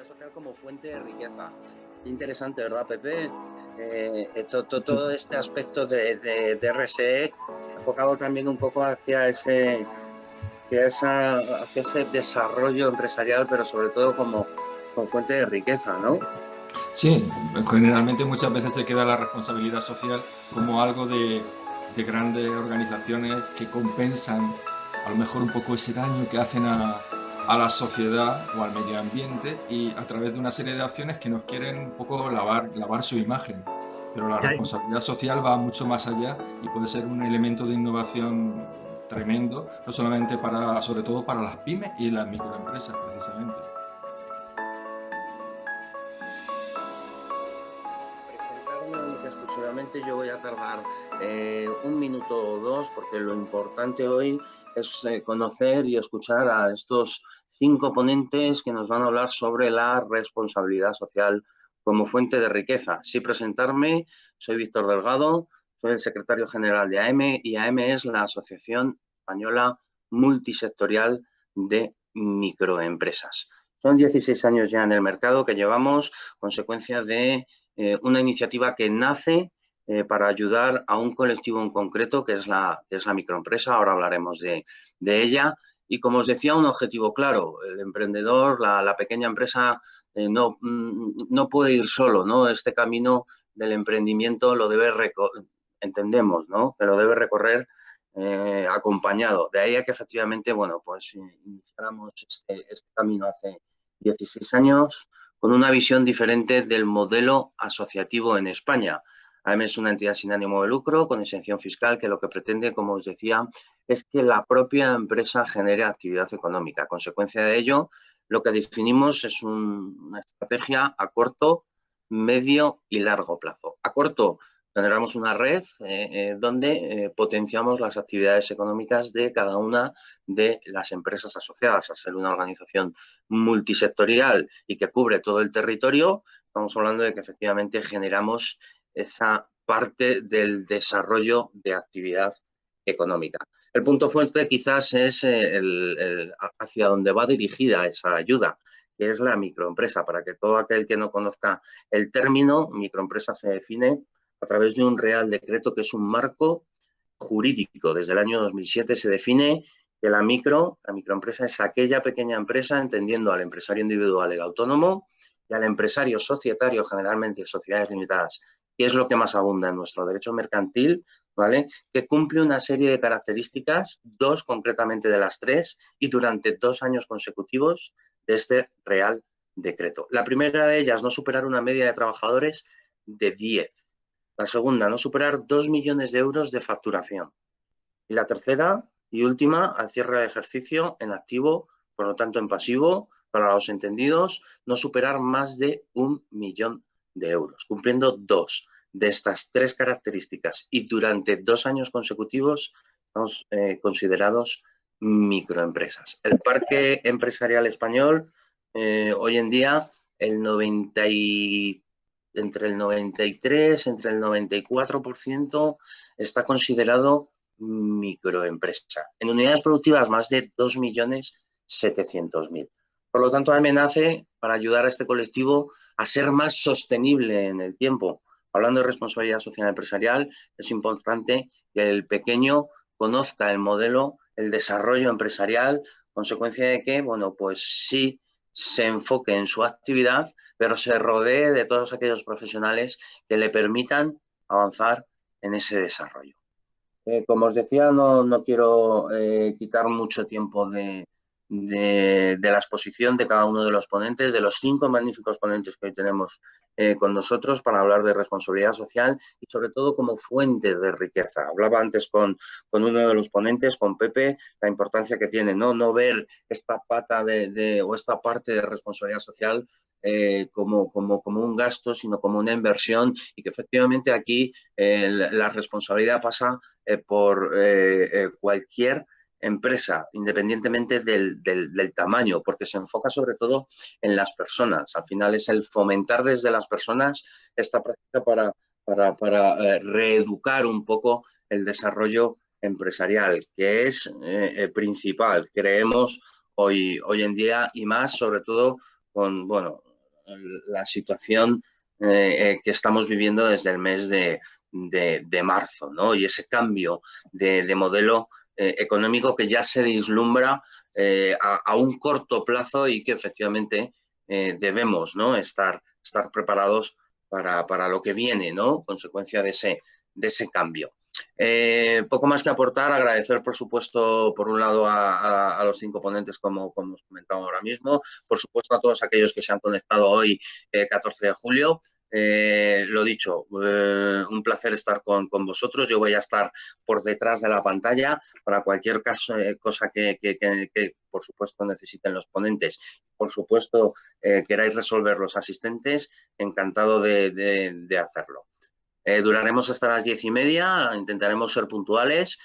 responsabilidad social como fuente de riqueza. Interesante, ¿verdad, Pepe? Todo este aspecto de RSE enfocado también un poco hacia ese desarrollo empresarial, pero sobre todo como fuente de riqueza, ¿no? Sí, generalmente muchas veces se queda la responsabilidad social como algo de grandes organizaciones que compensan a lo mejor un poco ese daño que hacen a la sociedad o al medio ambiente y a través de una serie de acciones que nos quieren un poco lavar su imagen. Pero la responsabilidad social va mucho más allá y puede ser un elemento de innovación tremendo, no solamente sobre todo para las pymes y las microempresas, precisamente. Presentarme única y exclusivamente, yo voy a tardar un minuto o dos, porque lo importante hoy es conocer y escuchar a estos 5 ponentes que nos van a hablar sobre la responsabilidad social como fuente de riqueza. Sí, presentarme, soy Víctor Delgado, soy el secretario general de AEME y AEME es la Asociación Española Multisectorial de Microempresas. Son 16 años ya en el mercado que llevamos, consecuencia de una iniciativa que nace para ayudar a un colectivo en concreto, que es la microempresa. Ahora hablaremos de ella. Y como os decía, un objetivo claro. El emprendedor, la pequeña empresa, no puede ir solo, ¿no? Este camino del emprendimiento lo debe entendemos, ¿no? Que lo debe recorrer acompañado. De ahí a que efectivamente, bueno, pues iniciáramos este camino hace 16 años con una visión diferente del modelo asociativo en España. AEME es una entidad sin ánimo de lucro, con exención fiscal, que lo que pretende, como os decía, es que la propia empresa genere actividad económica. A consecuencia de ello, lo que definimos es una estrategia a corto, medio y largo plazo. A corto, generamos una red donde potenciamos las actividades económicas de cada una de las empresas asociadas. A ser una organización multisectorial y que cubre todo el territorio, estamos hablando de que efectivamente generamos esa parte del desarrollo de actividad económica. El punto fuerte quizás es hacia donde va dirigida esa ayuda, que es la microempresa. Para que todo aquel que no conozca el término, microempresa se define a través de un Real Decreto que es un marco jurídico. Desde el año 2007 se define que la microempresa es aquella pequeña empresa, entendiendo al empresario individual, el autónomo, y al empresario societario, generalmente sociedades limitadas, que es lo que más abunda en nuestro derecho mercantil, ¿vale? Que cumple una serie de características, 2 concretamente de las 3, y durante 2 años consecutivos de este Real Decreto. La primera de ellas, no superar una media de trabajadores de 10. La segunda, no superar 2 millones de euros de facturación. Y la tercera y última, al cierre del ejercicio en activo, por lo tanto en pasivo, para los entendidos, no superar más de 1 millón de euros, cumpliendo 2 de estas 3 características y durante 2 años consecutivos estamos considerados microempresas. El parque empresarial español hoy en día el 90 y, entre el 93, entre el 94% está considerado microempresa. En unidades productivas más de 2.700.000. Por lo tanto, AEME nace para ayudar a este colectivo a ser más sostenible en el tiempo. Hablando de responsabilidad social empresarial, es importante que el pequeño conozca el modelo, el desarrollo empresarial, consecuencia de que, bueno, pues sí se enfoque en su actividad, pero se rodee de todos aquellos profesionales que le permitan avanzar en ese desarrollo. Como os decía, no quiero quitar mucho tiempo de la exposición de cada uno de los ponentes, de los 5 magníficos ponentes que hoy tenemos con nosotros para hablar de responsabilidad social y sobre todo como fuente de riqueza. Hablaba antes con uno de los ponentes, con Pepe, la importancia que tiene no ver esta pata o esta parte de responsabilidad social como un gasto, sino como una inversión, y que efectivamente aquí la responsabilidad pasa por cualquier empresa, independientemente del tamaño, porque se enfoca sobre todo en las personas. Al final es el fomentar desde las personas esta práctica para reeducar un poco el desarrollo empresarial, que es principal, creemos, hoy en día, y más sobre todo con, bueno, la situación que estamos viviendo desde el mes de marzo, ¿no? Y ese cambio de modelo económico que ya se vislumbra a un corto plazo y que efectivamente debemos, ¿no?, estar preparados para lo que viene, ¿no?, consecuencia de ese cambio. Poco más que aportar, agradecer por supuesto por un lado a los 5 ponentes como os comentaba ahora mismo, por supuesto a todos aquellos que se han conectado hoy 14 de julio. Lo dicho, un placer estar con vosotros. Yo voy a estar por detrás de la pantalla para cualquier caso, cosa que por supuesto necesiten los ponentes, por supuesto queráis resolver los asistentes, encantado de hacerlo. Duraremos hasta las 10:30, intentaremos ser puntuales,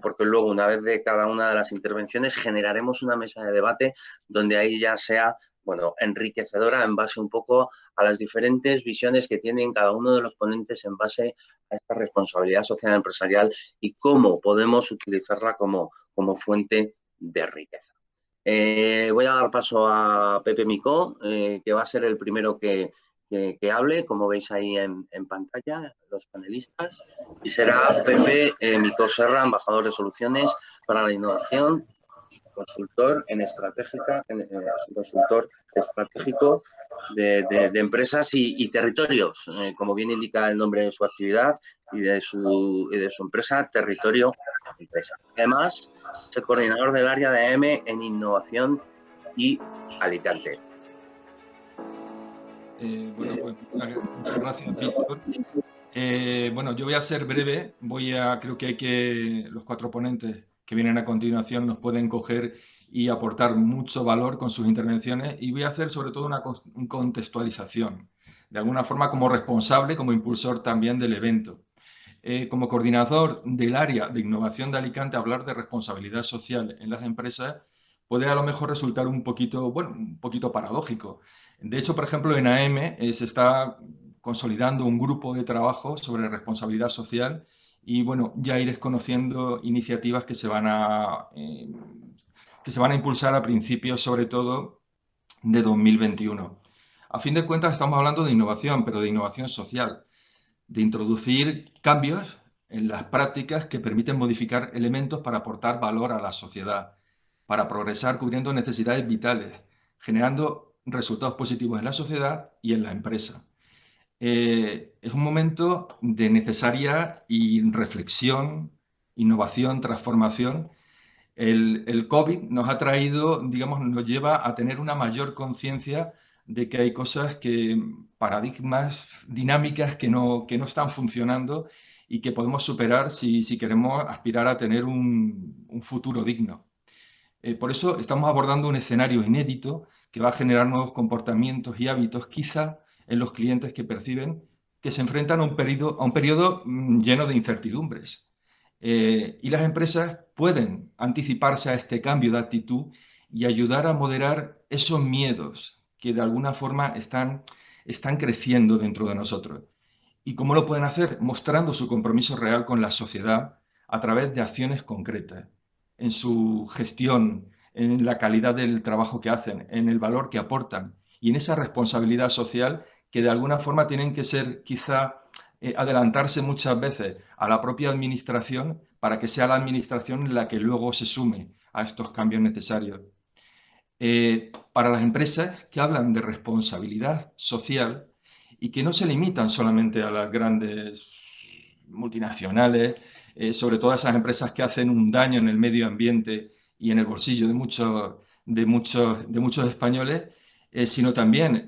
porque luego, una vez de cada una de las intervenciones, generaremos una mesa de debate donde ahí ya sea, bueno, enriquecedora en base un poco a las diferentes visiones que tienen cada uno de los ponentes en base a esta responsabilidad social empresarial y cómo podemos utilizarla como fuente de riqueza. Voy a dar paso a Pepe Micó, que va a ser el primero que hable, como veis ahí en pantalla, los panelistas, y será Pepe Micó Serra, embajador de soluciones para la innovación, consultor consultor estratégico de empresas y territorios, como bien indica el nombre de su actividad y de su empresa, Territorio Empresa. Además, es el coordinador del área de AM en innovación y Alicante. Bueno, pues muchas gracias, Víctor. Bueno, yo voy a ser breve. Creo que los 4 ponentes que vienen a continuación nos pueden coger y aportar mucho valor con sus intervenciones, y voy a hacer sobre todo una contextualización, de alguna forma como responsable, como impulsor también del evento. Como coordinador del área de innovación de Alicante, hablar de responsabilidad social en las empresas puede a lo mejor resultar un poquito paradójico. De hecho, por ejemplo, en AM se está consolidando un grupo de trabajo sobre responsabilidad social y, bueno, ya iréis conociendo iniciativas que se van a impulsar a principios, sobre todo, de 2021. A fin de cuentas, estamos hablando de innovación, pero de innovación social, de introducir cambios en las prácticas que permiten modificar elementos para aportar valor a la sociedad, para progresar cubriendo necesidades vitales, generando resultados positivos en la sociedad y en la empresa. Es un momento de necesaria reflexión, innovación, transformación. El COVID nos ha traído, digamos, nos lleva a tener una mayor conciencia de que hay cosas paradigmas, dinámicas que no están funcionando y que podemos superar si queremos aspirar a tener un futuro digno. Por eso estamos abordando un escenario inédito que va a generar nuevos comportamientos y hábitos, quizá en los clientes que perciben que se enfrentan a un periodo lleno de incertidumbres. Y las empresas pueden anticiparse a este cambio de actitud y ayudar a moderar esos miedos que de alguna forma están creciendo dentro de nosotros. ¿Y cómo lo pueden hacer? Mostrando su compromiso real con la sociedad a través de acciones concretas, en su gestión, en la calidad del trabajo que hacen, en el valor que aportan y en esa responsabilidad social que de alguna forma tienen que ser quizá adelantarse muchas veces a la propia administración para que sea la administración la que luego se sume a estos cambios necesarios. Para las empresas que hablan de responsabilidad social y que no se limitan solamente a las grandes multinacionales, sobre todo a esas empresas que hacen un daño en el medio ambiente y en el bolsillo de muchos españoles, sino también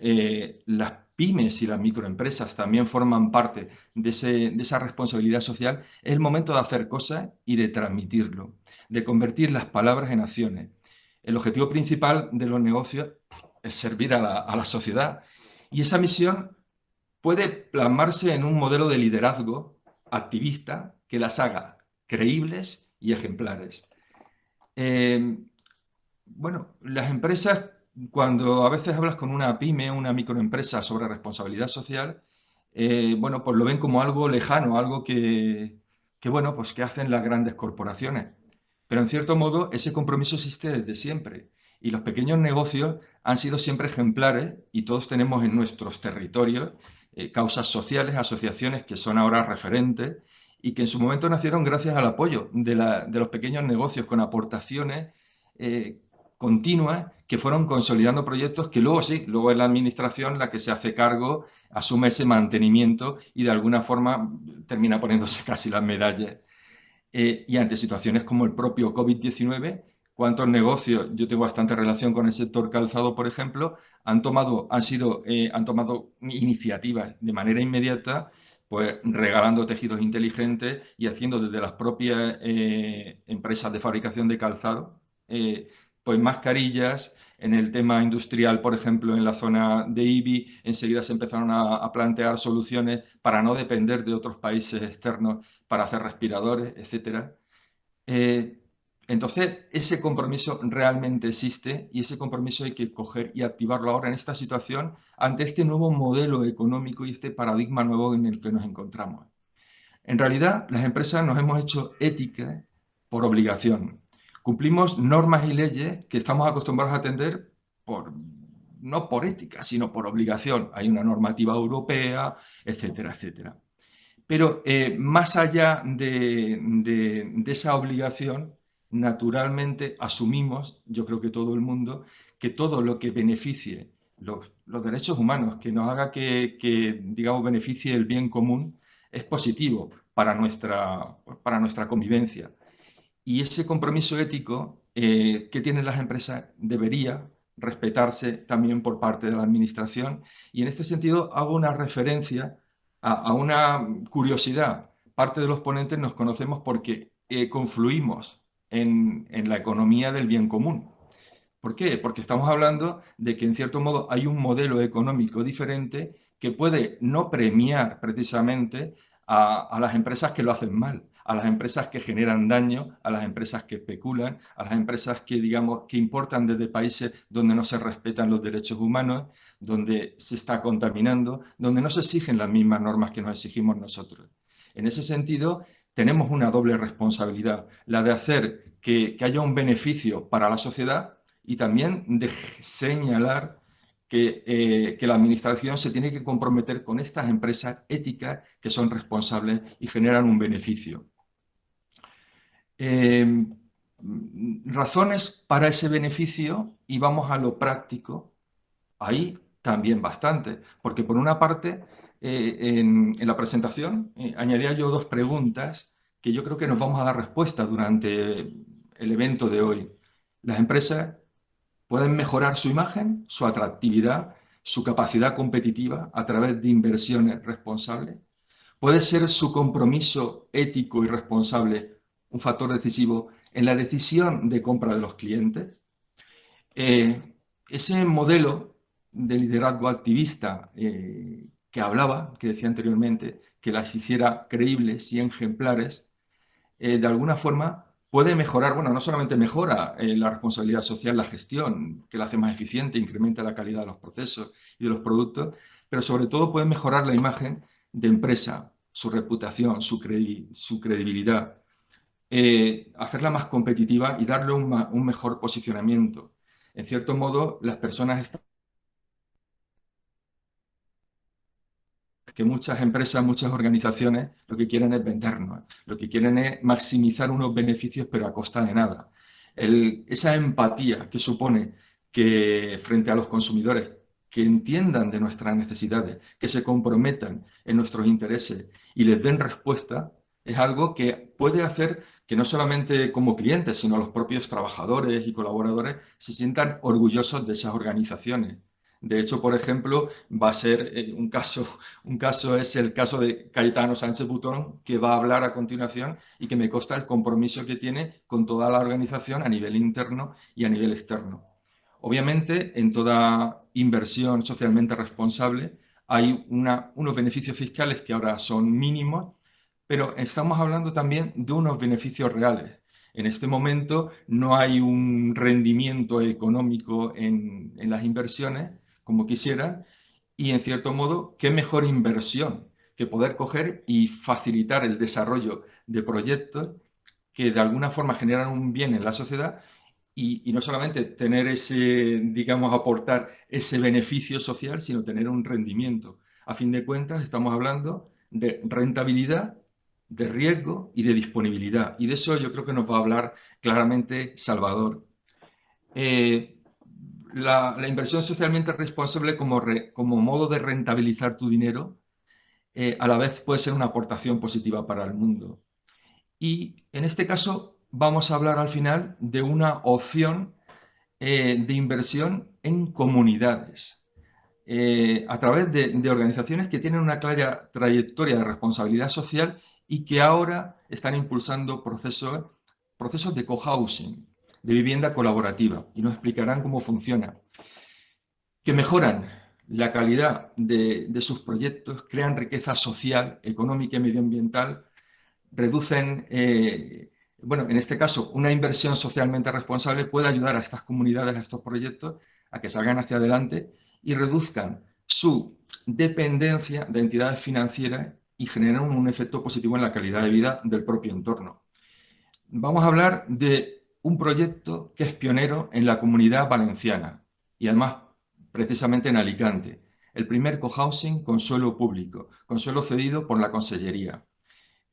las pymes y las microempresas también forman parte de esa responsabilidad social. Es el momento de hacer cosas y de transmitirlo, de convertir las palabras en acciones. El objetivo principal de los negocios es servir a la sociedad, y esa misión puede plasmarse en un modelo de liderazgo activista que las haga creíbles y ejemplares. Bueno, las empresas, cuando a veces hablas con una pyme, una microempresa sobre responsabilidad social, bueno, pues lo ven como algo lejano, algo bueno, pues que hacen las grandes corporaciones. Pero en cierto modo ese compromiso existe desde siempre Y los pequeños negocios han sido siempre ejemplares y todos tenemos en nuestros territorios causas sociales, asociaciones que son ahora referentes y que en su momento nacieron gracias al apoyo de los pequeños negocios con aportaciones eh, continuas que fueron consolidando proyectos que luego sí, luego es la administración la que se hace cargo, asume ese mantenimiento y de alguna forma termina poniéndose casi las medallas. Y ante situaciones como el propio COVID-19, ¿cuántos negocios? Yo tengo bastante relación con el sector calzado, por ejemplo, han tomado iniciativas de manera inmediata, pues regalando tejidos inteligentes y haciendo desde las propias empresas de fabricación de calzado, pues mascarillas. En el tema industrial, por ejemplo, en la zona de IBI, enseguida se empezaron a plantear soluciones para no depender de otros países externos para hacer respiradores, etcétera. Eh, entonces, ese compromiso realmente existe y ese compromiso hay que coger y activarlo ahora en esta situación ante este nuevo modelo económico y este paradigma nuevo en el que nos encontramos. En realidad, las empresas nos hemos hecho éticas por obligación. Cumplimos normas y leyes que estamos acostumbrados a atender por, no por ética, sino por obligación. Hay una normativa europea, etcétera, etcétera. Pero más allá de esa obligación, naturalmente asumimos, yo creo que todo el mundo, que todo lo que beneficie los derechos humanos, que nos haga digamos, beneficie el bien común, es positivo para nuestra convivencia. Y ese compromiso ético que tienen las empresas debería respetarse también por parte de la Administración. Y en este sentido hago una referencia a una curiosidad. Parte de los ponentes nos conocemos porque confluimos en la economía del bien común. ¿Por qué? Porque estamos hablando de que en cierto modo hay un modelo económico diferente que puede no premiar precisamente a las empresas que lo hacen mal, a las empresas que generan daño, a las empresas que especulan, a las empresas que, digamos, que importan desde países donde no se respetan los derechos humanos, donde se está contaminando, donde no se exigen las mismas normas que nos exigimos nosotros. En ese sentido, tenemos una doble responsabilidad, la de hacer que haya un beneficio para la sociedad y también de señalar que la Administración se tiene que comprometer con estas empresas éticas que son responsables y generan un beneficio. Razones para ese beneficio, y vamos a lo práctico, hay también bastante, porque por una parte, en la presentación añadía yo dos preguntas que yo creo que nos vamos a dar respuesta durante el evento de hoy. Las empresas pueden mejorar su imagen, su atractividad, su capacidad competitiva a través de inversiones responsables. Puede ser su compromiso ético y responsable un factor decisivo en la decisión de compra de los clientes. Eh, Ese modelo de liderazgo activista que hablaba, que decía anteriormente, que las hiciera creíbles y ejemplares, de alguna forma puede mejorar, bueno, no solamente mejora la responsabilidad social, la gestión, que la hace más eficiente, incrementa la calidad de los procesos y de los productos, pero sobre todo puede mejorar la imagen de empresa, su reputación, su credibilidad, hacerla más competitiva y darle un mejor posicionamiento. En cierto modo, las personas están que muchas empresas, muchas organizaciones lo que quieren es vendernos, lo que quieren es maximizar unos beneficios pero a costa de nada. Esa empatía que supone que frente a los consumidores, que entiendan de nuestras necesidades, que se comprometan en nuestros intereses y les den respuesta, es algo que puede hacer que no solamente como clientes, sino los propios trabajadores y colaboradores se sientan orgullosos de esas organizaciones. De hecho, por ejemplo, va a ser un caso es el caso de Cayetano Sánchez Butón, que va a hablar a continuación y que me consta el compromiso que tiene con toda la organización a nivel interno y a nivel externo. Obviamente, en toda inversión socialmente responsable hay unos beneficios fiscales que ahora son mínimos, pero estamos hablando también de unos beneficios reales. En este momento no hay un rendimiento económico en las inversiones como quisieran, y en cierto modo, qué mejor inversión que poder coger y facilitar el desarrollo de proyectos que de alguna forma generan un bien en la sociedad y no solamente tener ese, digamos, aportar ese beneficio social, sino tener un rendimiento. A fin de cuentas, estamos hablando de rentabilidad, de riesgo y de disponibilidad. Y de eso yo creo que nos va a hablar claramente Salvador. Eh, la inversión socialmente responsable como modo de rentabilizar tu dinero, a la vez puede ser una aportación positiva para el mundo. Y en este caso vamos a hablar al final de una opción de inversión en comunidades, a través de organizaciones que tienen una clara trayectoria de responsabilidad social y que ahora están impulsando procesos de cohousing, de vivienda colaborativa, y nos explicarán cómo funciona, que mejoran la calidad de sus proyectos, crean riqueza social, económica y medioambiental, reducen, bueno, en este caso, una inversión socialmente responsable puede ayudar a estas comunidades, a estos proyectos, a que salgan hacia adelante y reduzcan su dependencia de entidades financieras y generen un efecto positivo en la calidad de vida del propio entorno. Vamos a hablar de un proyecto que es pionero en la Comunidad Valenciana y además precisamente en Alicante. El primer cohousing con suelo público, con suelo cedido por la Consellería.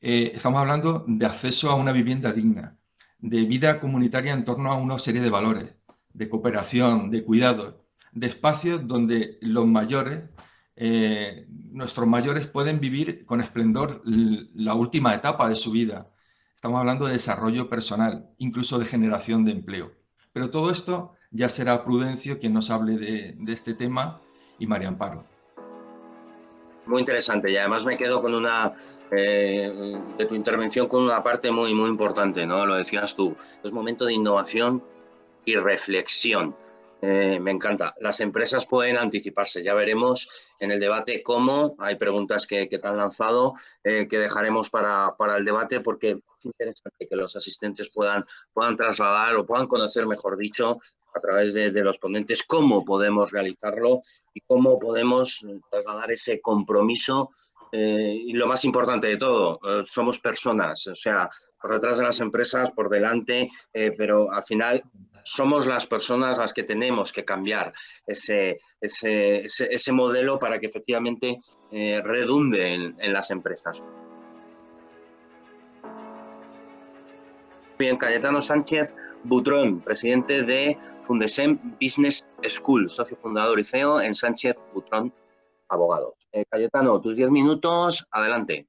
Estamos hablando de acceso a una vivienda digna, de vida comunitaria en torno a una serie de valores, de cooperación, de cuidado, de espacios donde los mayores, nuestros mayores pueden vivir con esplendor la última etapa de su vida. Estamos hablando de desarrollo personal, incluso de generación de empleo. Pero todo esto ya será Prudencio quien nos hable de este tema y María Amparo. Muy interesante, y además me quedo con de tu intervención con una parte muy, muy importante, ¿no? Lo decías tú, es momento de innovación y reflexión. Me encanta. Las empresas pueden anticiparse. Ya veremos en el debate cómo. Hay preguntas que te han lanzado que dejaremos para el debate, porque es interesante que los asistentes puedan trasladar o puedan conocer, mejor dicho, a través de los ponentes, cómo podemos realizarlo y cómo podemos trasladar ese compromiso. Y lo más importante de todo, somos personas, o sea, por detrás de las empresas, por delante, pero al final somos las personas las que tenemos que cambiar ese modelo para que efectivamente redunde en las empresas. Bien, Cayetano Sánchez Butrón, presidente de Fundesem Business School, socio fundador y CEO en Sánchez Butrón Abogados. Cayetano, tus 10 minutos, adelante.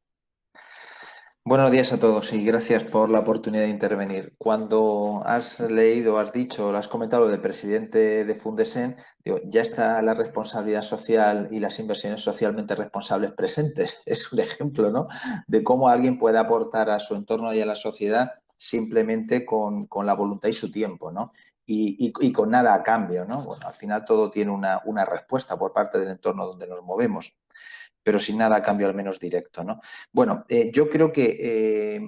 Buenos días a todos y gracias por la oportunidad de intervenir. Cuando has leído, has dicho, lo has comentado lo de presidente de Fundesen, digo, ya está la responsabilidad social y las inversiones socialmente responsables presentes. Es un ejemplo, ¿no?, de cómo alguien puede aportar a su entorno y a la sociedad simplemente con la voluntad y su tiempo, ¿no? Y con nada a cambio, ¿no? Bueno, al final todo tiene una respuesta por parte del entorno donde nos movemos, pero sin nada a cambio al menos directo, ¿no? Bueno, yo creo que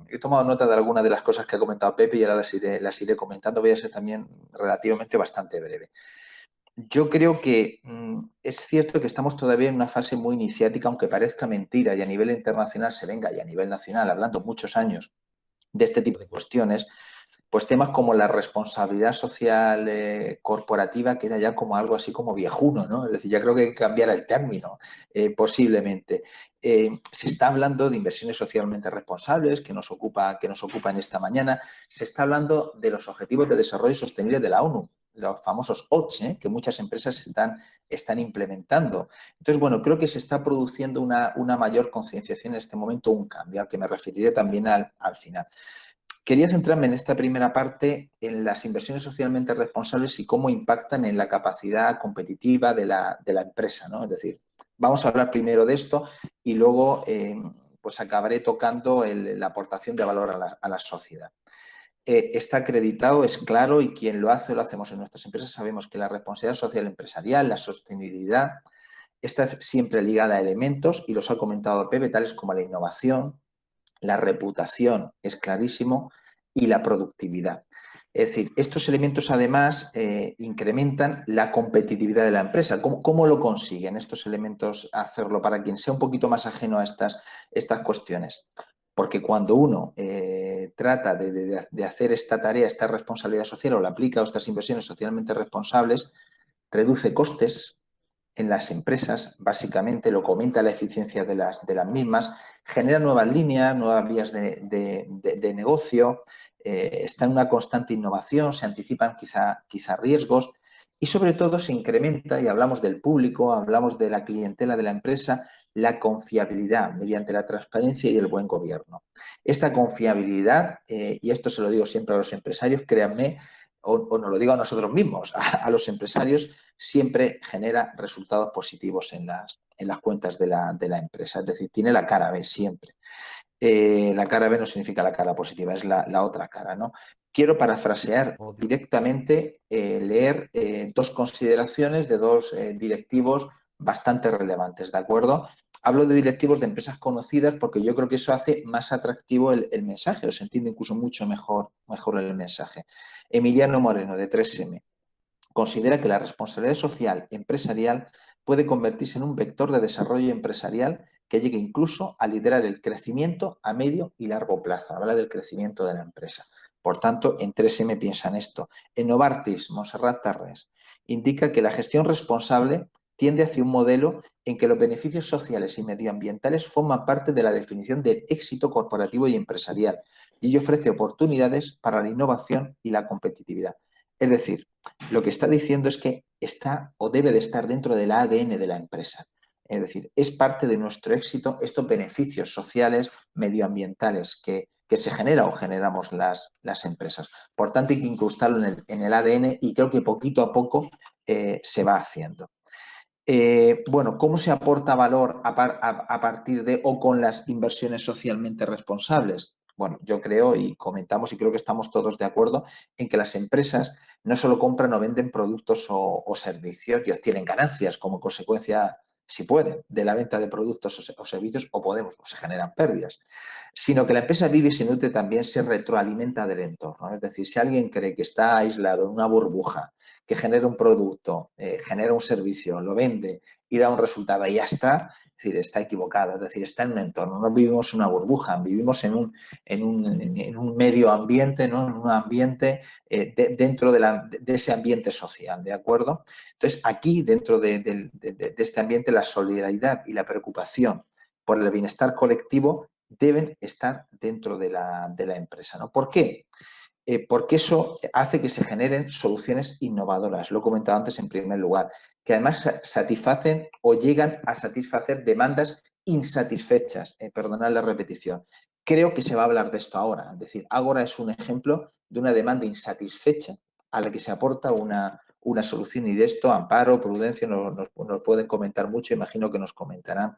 he tomado nota de algunas de las cosas que ha comentado Pepe y ahora las iré comentando. Voy a ser también relativamente bastante breve. Yo creo que es cierto que estamos todavía en una fase muy iniciática, aunque parezca mentira, y a nivel internacional se venga, y a nivel nacional, hablando muchos años de este tipo de cuestiones, pues temas como la responsabilidad social corporativa queda ya como algo así como viejuno, ¿no? Es decir, ya creo que hay que cambiar el término, posiblemente. Se está hablando de inversiones socialmente responsables, que nos ocupan esta mañana. Se está hablando de los Objetivos de Desarrollo Sostenible de la ONU, los famosos ODS, que muchas empresas están implementando. Entonces, bueno, creo que se está produciendo una mayor concienciación en este momento, un cambio, al que me referiré también al final. Quería centrarme en esta primera parte en las inversiones socialmente responsables y cómo impactan en la capacidad competitiva de la empresa, ¿no? Es decir, vamos a hablar primero de esto y luego pues acabaré tocando la aportación de valor a la sociedad. Está acreditado, es claro, y quien lo hacemos en nuestras empresas, sabemos que la responsabilidad social empresarial, la sostenibilidad, está siempre ligada a elementos, y los ha comentado Pepe, tales como la innovación, la reputación, es clarísimo, y la productividad. Es decir, estos elementos además incrementan la competitividad de la empresa. ¿Cómo lo consiguen estos elementos hacerlo para quien sea un poquito más ajeno a estas cuestiones? porque cuando uno trata de hacer esta tarea, esta responsabilidad social o la aplica a estas inversiones socialmente responsables, reduce costes en las empresas, básicamente lo que aumenta la eficiencia de las mismas, genera nuevas líneas, nuevas vías de negocio, está en una constante innovación, se anticipan quizá riesgos y sobre todo se incrementa, y hablamos del público, hablamos de la clientela de la empresa, la confiabilidad mediante la transparencia y el buen gobierno. Esta confiabilidad, y esto se lo digo siempre a los empresarios, créanme, o nos lo digo a nosotros mismos, a los empresarios, siempre genera resultados positivos en las cuentas de la empresa. Es decir, tiene la cara B siempre. La cara B no significa la cara positiva, es la otra cara, ¿no? Quiero parafrasear o directamente leer dos consideraciones de dos directivos bastante relevantes, ¿de acuerdo? Hablo de directivos de empresas conocidas porque yo creo que eso hace más atractivo el mensaje, o se entiende incluso mucho mejor el mensaje. Emiliano Moreno, de 3M, considera que la responsabilidad social empresarial puede convertirse en un vector de desarrollo empresarial que llegue incluso a liderar el crecimiento a medio y largo plazo. Habla del crecimiento de la empresa. Por tanto, en 3M piensan esto. En Novartis, Montserrat Tarrés, indica que la gestión responsable tiende hacia un modelo en que los beneficios sociales y medioambientales forman parte de la definición del éxito corporativo y empresarial y ello ofrece oportunidades para la innovación y la competitividad. Es decir, lo que está diciendo es que está o debe de estar dentro del ADN de la empresa. Es decir, es parte de nuestro éxito estos beneficios sociales, medioambientales que se genera o generamos las empresas. Por tanto, hay que incrustarlo en el ADN y creo que poquito a poco se va haciendo. Bueno, ¿cómo se aporta valor a partir de o con las inversiones socialmente responsables? Bueno, yo creo y comentamos y creo que estamos todos de acuerdo en que las empresas no solo compran o venden productos o servicios y obtienen ganancias como consecuencia, si pueden, de la venta de productos o servicios o se generan pérdidas, sino que la empresa vive y se nutre también, se retroalimenta del entorno. Es decir, si alguien cree que está aislado en una burbuja, que genera un producto, genera un servicio, lo vende y da un resultado y ya está, es decir, está equivocado, es decir, está en un entorno, no vivimos en una burbuja, vivimos en un medio ambiente, ¿no? En un ambiente dentro de ese ambiente social, ¿de acuerdo? Entonces, aquí, dentro de este ambiente, la solidaridad y la preocupación por el bienestar colectivo deben estar dentro de la empresa, ¿no? ¿Por qué? Porque eso hace que se generen soluciones innovadoras, lo he comentado antes en primer lugar, que además satisfacen o llegan a satisfacer demandas insatisfechas, perdonad la repetición. Creo que se va a hablar de esto ahora, es decir, Ágora es un ejemplo de una demanda insatisfecha a la que se aporta una solución y de esto Amparo, Prudencio nos pueden comentar mucho, imagino que nos comentarán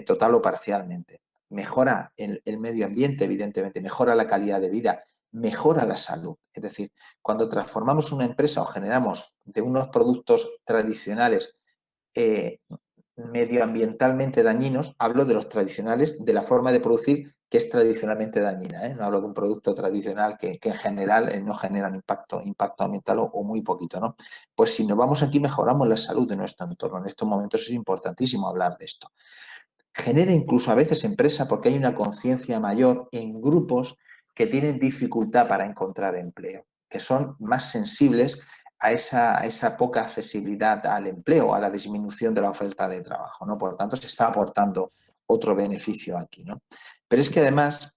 total o parcialmente. Mejora el medio ambiente, evidentemente, mejora la calidad de vida, mejora la salud. Es decir, cuando transformamos una empresa o generamos de unos productos tradicionales medioambientalmente dañinos, hablo de los tradicionales, de la forma de producir que es tradicionalmente dañina. No hablo de un producto tradicional que en general no generan impacto ambiental o muy poquito, ¿no? Pues si nos vamos aquí, mejoramos la salud de nuestro entorno. En estos momentos es importantísimo hablar de esto. Genera incluso a veces empresa porque hay una conciencia mayor en grupos que tienen dificultad para encontrar empleo, que son más sensibles a esa poca accesibilidad al empleo, a la disminución de la oferta de trabajo, ¿no? Por lo tanto, se está aportando otro beneficio aquí, ¿no? Pero es que además,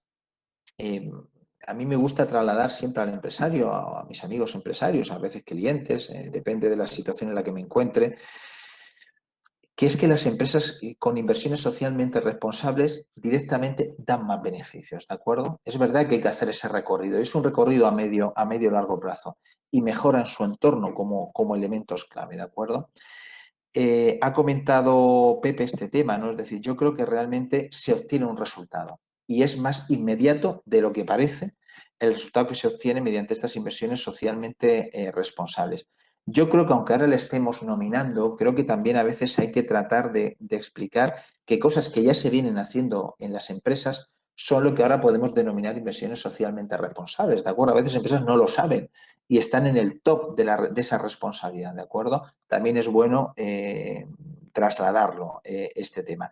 a mí me gusta trasladar siempre al empresario, a mis amigos empresarios, a veces clientes, depende de la situación en la que me encuentre, que es que las empresas con inversiones socialmente responsables directamente dan más beneficios, ¿de acuerdo? Es verdad que hay que hacer ese recorrido, es un recorrido a medio largo plazo y mejoran su entorno como elementos clave, ¿de acuerdo? Ha comentado Pepe este tema, ¿no? Es decir, yo creo que realmente se obtiene un resultado y es más inmediato de lo que parece el resultado que se obtiene mediante estas inversiones socialmente responsables. Yo creo que aunque ahora le estemos nominando, creo que también a veces hay que tratar de explicar que cosas que ya se vienen haciendo en las empresas son lo que ahora podemos denominar inversiones socialmente responsables, ¿de acuerdo? A veces empresas no lo saben y están en el top de esa responsabilidad, ¿de acuerdo? También es bueno trasladarlo, este tema.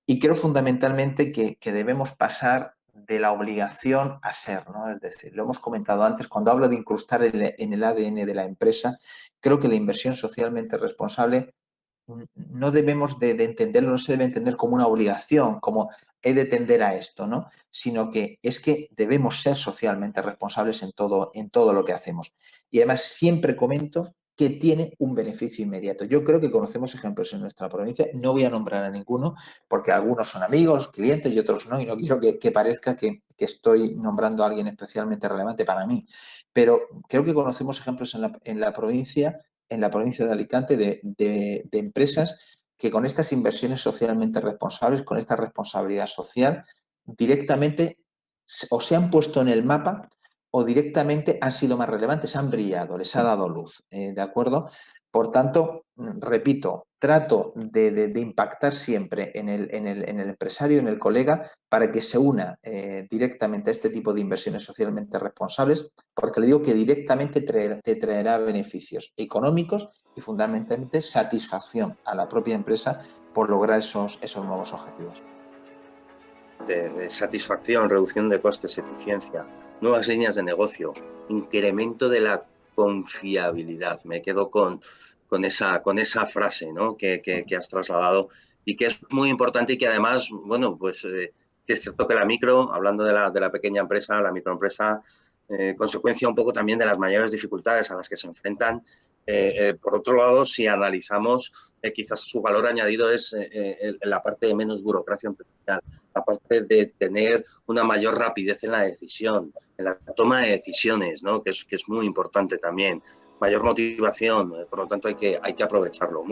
Y creo fundamentalmente que debemos pasar de la obligación a ser, ¿no? Es decir, lo hemos comentado antes, cuando hablo de incrustar en el ADN de la empresa, creo que la inversión socialmente responsable no debemos de entenderlo, no se debe entender como una obligación, como he de tender a esto, ¿no? Sino que es que debemos ser socialmente responsables en todo lo que hacemos. Y además siempre comento que tiene un beneficio inmediato. Yo creo que conocemos ejemplos en nuestra provincia, no voy a nombrar a ninguno, porque algunos son amigos, clientes y otros no, y no quiero que parezca que estoy nombrando a alguien especialmente relevante para mí. Pero creo que conocemos ejemplos en la provincia de Alicante de empresas que con estas inversiones socialmente responsables, con esta responsabilidad social, directamente o se han puesto en el mapa o directamente han sido más relevantes, han brillado, les ha dado luz, ¿de acuerdo? Por tanto, repito, trato de impactar siempre en el empresario, en el colega, para que se una directamente a este tipo de inversiones socialmente responsables, porque le digo que directamente te traerá beneficios económicos y fundamentalmente satisfacción a la propia empresa por lograr esos nuevos objetivos. De satisfacción, reducción de costes, eficiencia, nuevas líneas de negocio, incremento de la confiabilidad. Me quedo con esa frase, ¿no? que has trasladado y que es muy importante y que además, bueno, pues que es cierto que la micro, hablando de la pequeña empresa, la microempresa, consecuencia un poco también de las mayores dificultades a las que se enfrentan. Por otro lado, si analizamos, quizás su valor añadido es la parte de menos burocracia empresarial, aparte de tener una mayor rapidez en la decisión, en la toma de decisiones, ¿no? que es muy importante también, mayor motivación, por lo tanto hay que aprovecharlo.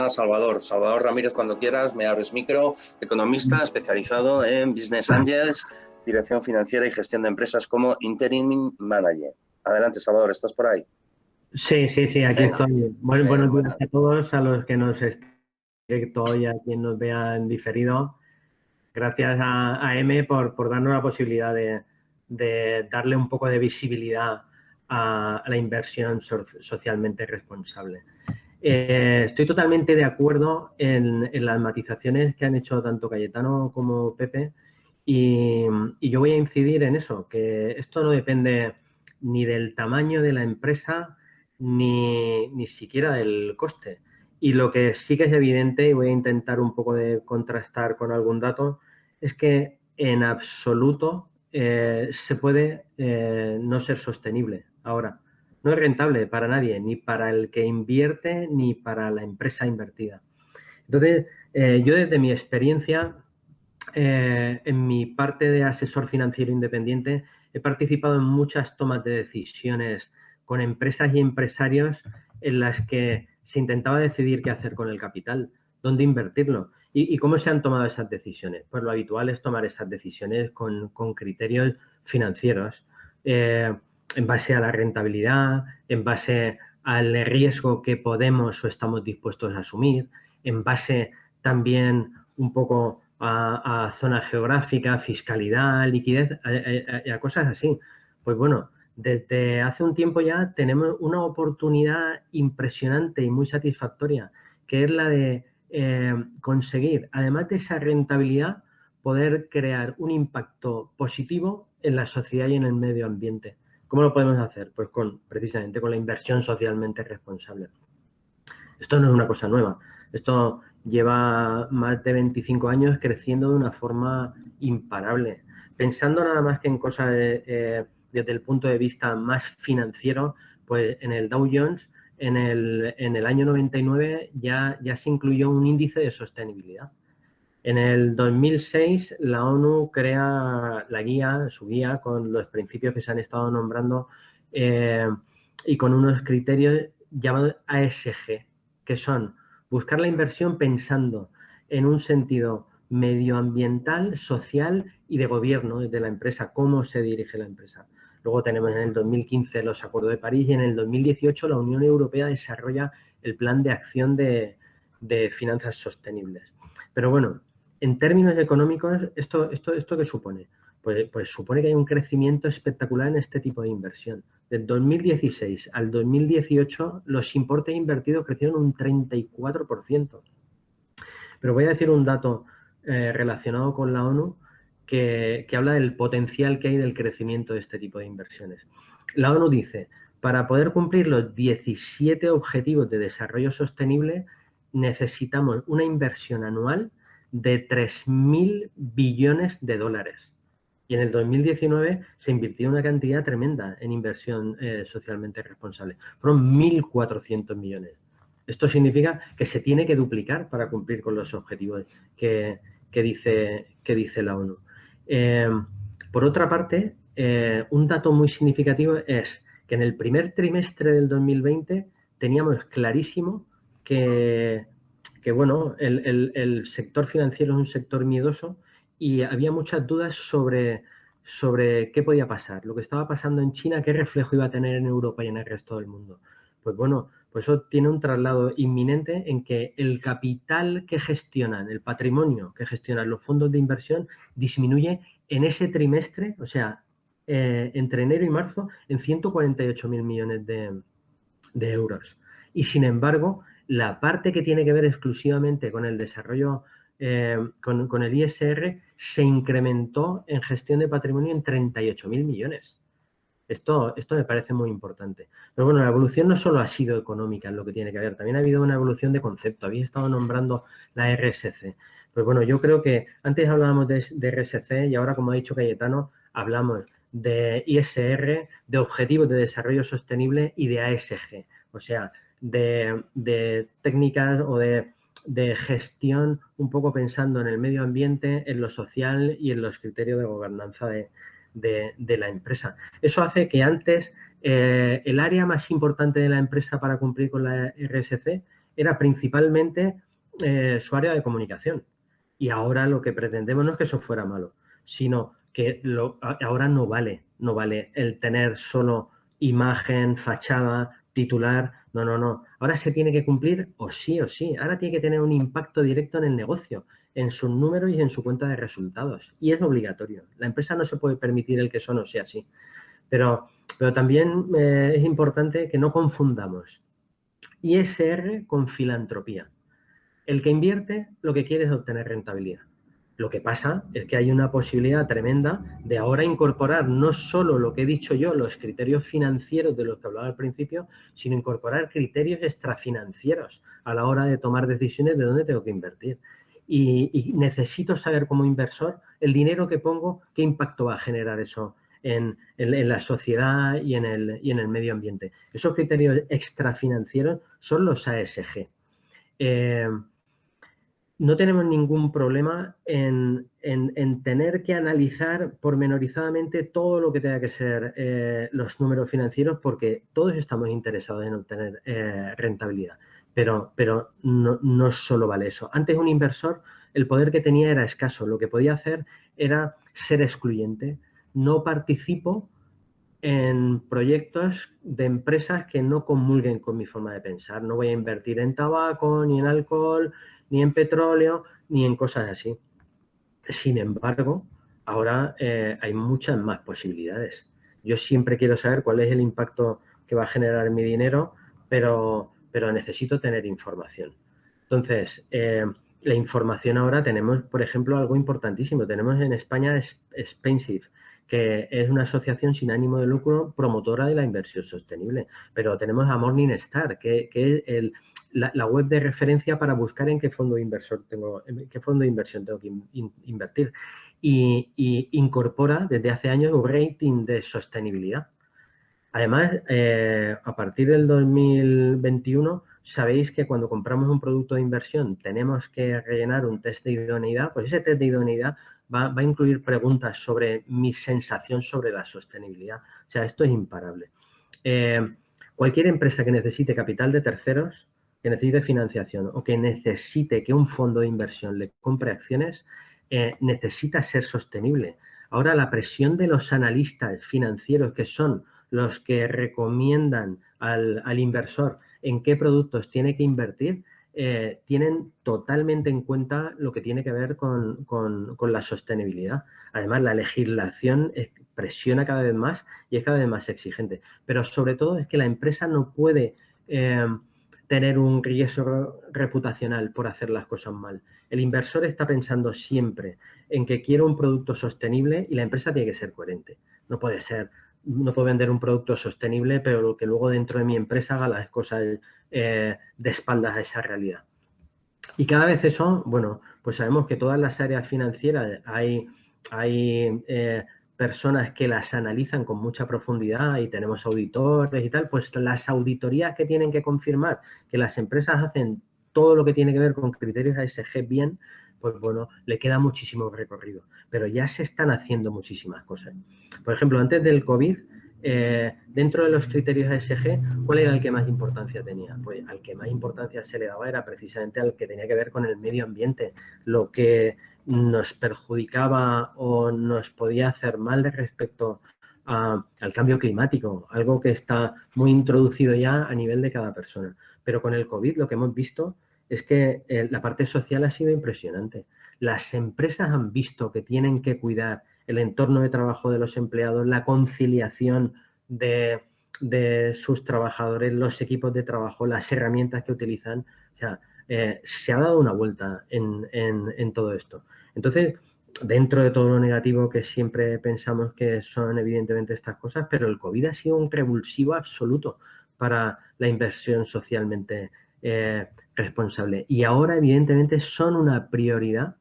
Salvador Ramírez, cuando quieras, me abres micro, economista especializado en Business Angels, dirección financiera y gestión de empresas como Interim Manager. Adelante, Salvador, ¿estás por ahí? Sí, aquí estoy. Buenos días a todos, a los que nos estén en directo y a quien nos vea en diferido. Gracias a M por darnos la posibilidad de darle un poco de visibilidad a la inversión socialmente responsable. Estoy totalmente de acuerdo en las matizaciones que han hecho tanto Cayetano como Pepe y yo voy a incidir en eso, que esto no depende ni del tamaño de la empresa ni siquiera del coste. Y lo que sí que es evidente, y voy a intentar un poco de contrastar con algún dato, es que en absoluto se puede no ser sostenible ahora. No es rentable para nadie, ni para el que invierte, ni para la empresa invertida. Entonces, yo desde mi experiencia, en mi parte de asesor financiero independiente, he participado en muchas tomas de decisiones con empresas y empresarios en las que se intentaba decidir qué hacer con el capital, dónde invertirlo. ¿Y cómo se han tomado esas decisiones? Pues lo habitual es tomar esas decisiones con criterios financieros, en base a la rentabilidad, en base al riesgo que podemos o estamos dispuestos a asumir, en base también un poco a zona geográfica, fiscalidad, liquidez, a cosas así. Pues bueno, desde hace un tiempo ya tenemos una oportunidad impresionante y muy satisfactoria, que es la de conseguir, además de esa rentabilidad, poder crear un impacto positivo en la sociedad y en el medio ambiente. ¿Cómo lo podemos hacer? Pues precisamente con la inversión socialmente responsable. Esto no es una cosa nueva. Esto lleva más de 25 años creciendo de una forma imparable. Pensando nada más que en cosas desde el punto de vista más financiero, pues en el Dow Jones, en el año 99 ya se incluyó un índice de sostenibilidad. En el 2006 la ONU crea su guía con los principios que se han estado nombrando y con unos criterios llamados ASG, que son buscar la inversión pensando en un sentido medioambiental, social y de gobierno de la empresa, cómo se dirige la empresa. Luego tenemos en el 2015 los Acuerdos de París y en el 2018 la Unión Europea desarrolla el Plan de Acción de Finanzas Sostenibles. Pero bueno, en términos económicos, ¿esto qué supone? Pues supone que hay un crecimiento espectacular en este tipo de inversión. Del 2016 al 2018, los importes invertidos crecieron un 34%. Pero voy a decir un dato relacionado con la ONU que habla del potencial que hay del crecimiento de este tipo de inversiones. La ONU dice, para poder cumplir los 17 objetivos de desarrollo sostenible necesitamos una inversión anual de 3.000 billones de dólares. Y en el 2019 se invirtió una cantidad tremenda en inversión socialmente responsable. Fueron 1.400 millones. Esto significa que se tiene que duplicar para cumplir con los objetivos que dice la ONU. Por otra parte, un dato muy significativo es que en el primer trimestre del 2020 teníamos clarísimo que bueno, el sector financiero es un sector miedoso y había muchas dudas sobre qué podía pasar, lo que estaba pasando en China, qué reflejo iba a tener en Europa y en el resto del mundo. Pues bueno, pues eso tiene un traslado inminente en que el capital que gestionan, el patrimonio que gestionan los fondos de inversión disminuye en ese trimestre, o sea, entre enero y marzo, en 148.000 millones de euros. Y sin embargo, la parte que tiene que ver exclusivamente con el desarrollo, con el ISR, se incrementó en gestión de patrimonio en 38.000 millones. Esto me parece muy importante. Pero bueno, la evolución no solo ha sido económica en lo que tiene que ver, también ha habido una evolución de concepto. Habéis estado nombrando la RSC. Pues bueno, yo creo que antes hablábamos de RSC y ahora, como ha dicho Cayetano, hablamos de ISR, de Objetivos de Desarrollo Sostenible y de ASG. O sea, de técnicas o de gestión un poco pensando en el medio ambiente, en lo social y en los criterios de gobernanza de la empresa. Eso hace que antes el área más importante de la empresa para cumplir con la RSC era principalmente su área de comunicación. Y ahora lo que pretendemos no es que eso fuera malo, sino que ahora no vale el tener solo imagen, fachada, titular. No. Ahora se tiene que cumplir o sí. Ahora tiene que tener un impacto directo en el negocio, en sus números y en su cuenta de resultados. Y es obligatorio. La empresa no se puede permitir el que eso no sea así. Pero también es importante que no confundamos ISR con filantropía. El que invierte lo que quiere es obtener rentabilidad. Lo que pasa es que hay una posibilidad tremenda de ahora incorporar no solo lo que he dicho yo, los criterios financieros de los que hablaba al principio, sino incorporar criterios extrafinancieros a la hora de tomar decisiones de dónde tengo que invertir. Y necesito saber como inversor el dinero que pongo, qué impacto va a generar eso en la sociedad y en el medio ambiente. Esos criterios extrafinancieros son los ASG. No tenemos ningún problema en tener que analizar pormenorizadamente todo lo que tenga que ser los números financieros, porque todos estamos interesados en obtener rentabilidad. Pero no solo vale eso. Antes un inversor, el poder que tenía era escaso. Lo que podía hacer era ser excluyente. No participo en proyectos de empresas que no comulguen con mi forma de pensar. No voy a invertir en tabaco, ni en alcohol, ni en petróleo, ni en cosas así. Sin embargo, ahora hay muchas más posibilidades. Yo siempre quiero saber cuál es el impacto que va a generar mi dinero, pero necesito tener información. Entonces, la información ahora tenemos, por ejemplo, algo importantísimo. Tenemos en España Spensive, que es una asociación sin ánimo de lucro promotora de la inversión sostenible. Pero tenemos a Morningstar, que es la web de referencia para buscar en qué fondo de inversión tengo que invertir. Y incorpora desde hace años un rating de sostenibilidad. Además, a partir del 2021, sabéis que cuando compramos un producto de inversión tenemos que rellenar un test de idoneidad. Pues ese test de idoneidad va a incluir preguntas sobre mi sensación sobre la sostenibilidad. O sea, esto es imparable. Cualquier empresa que necesite capital de terceros, que necesite financiación o que necesite que un fondo de inversión le compre acciones, necesita ser sostenible. Ahora, la presión de los analistas financieros, que son los que recomiendan al inversor en qué productos tiene que invertir, tienen totalmente en cuenta lo que tiene que ver con la sostenibilidad. Además, la legislación presiona cada vez más y es cada vez más exigente. Pero sobre todo es que la empresa no puede tener un riesgo reputacional por hacer las cosas mal. el inversor está pensando siempre en que quiere un producto sostenible y la empresa tiene que ser coherente. No puede ser, no puedo vender un producto sostenible, pero que luego dentro de mi empresa haga las cosas de espaldas a esa realidad. Y cada vez eso, bueno, pues sabemos que todas las áreas financieras hay personas que las analizan con mucha profundidad y tenemos auditores y tal, pues las auditorías que tienen que confirmar que las empresas hacen todo lo que tiene que ver con criterios ESG bien, pues bueno, le queda muchísimo recorrido. Pero ya se están haciendo muchísimas cosas. Por ejemplo, antes del COVID, dentro de los criterios ESG, ¿cuál era el que más importancia tenía? Pues al que más importancia se le daba era precisamente al que tenía que ver con el medio ambiente, lo que nos perjudicaba o nos podía hacer mal respecto al cambio climático, algo que está muy introducido ya a nivel de cada persona. Pero con el COVID lo que hemos visto es que la parte social ha sido impresionante. Las empresas han visto que tienen que cuidar el entorno de trabajo de los empleados, la conciliación de sus trabajadores, los equipos de trabajo, las herramientas que utilizan. O sea, se ha dado una vuelta en todo esto. Entonces, dentro de todo lo negativo que siempre pensamos que son evidentemente estas cosas, pero el COVID ha sido un revulsivo absoluto para la inversión socialmente responsable. Y ahora, evidentemente, son una prioridad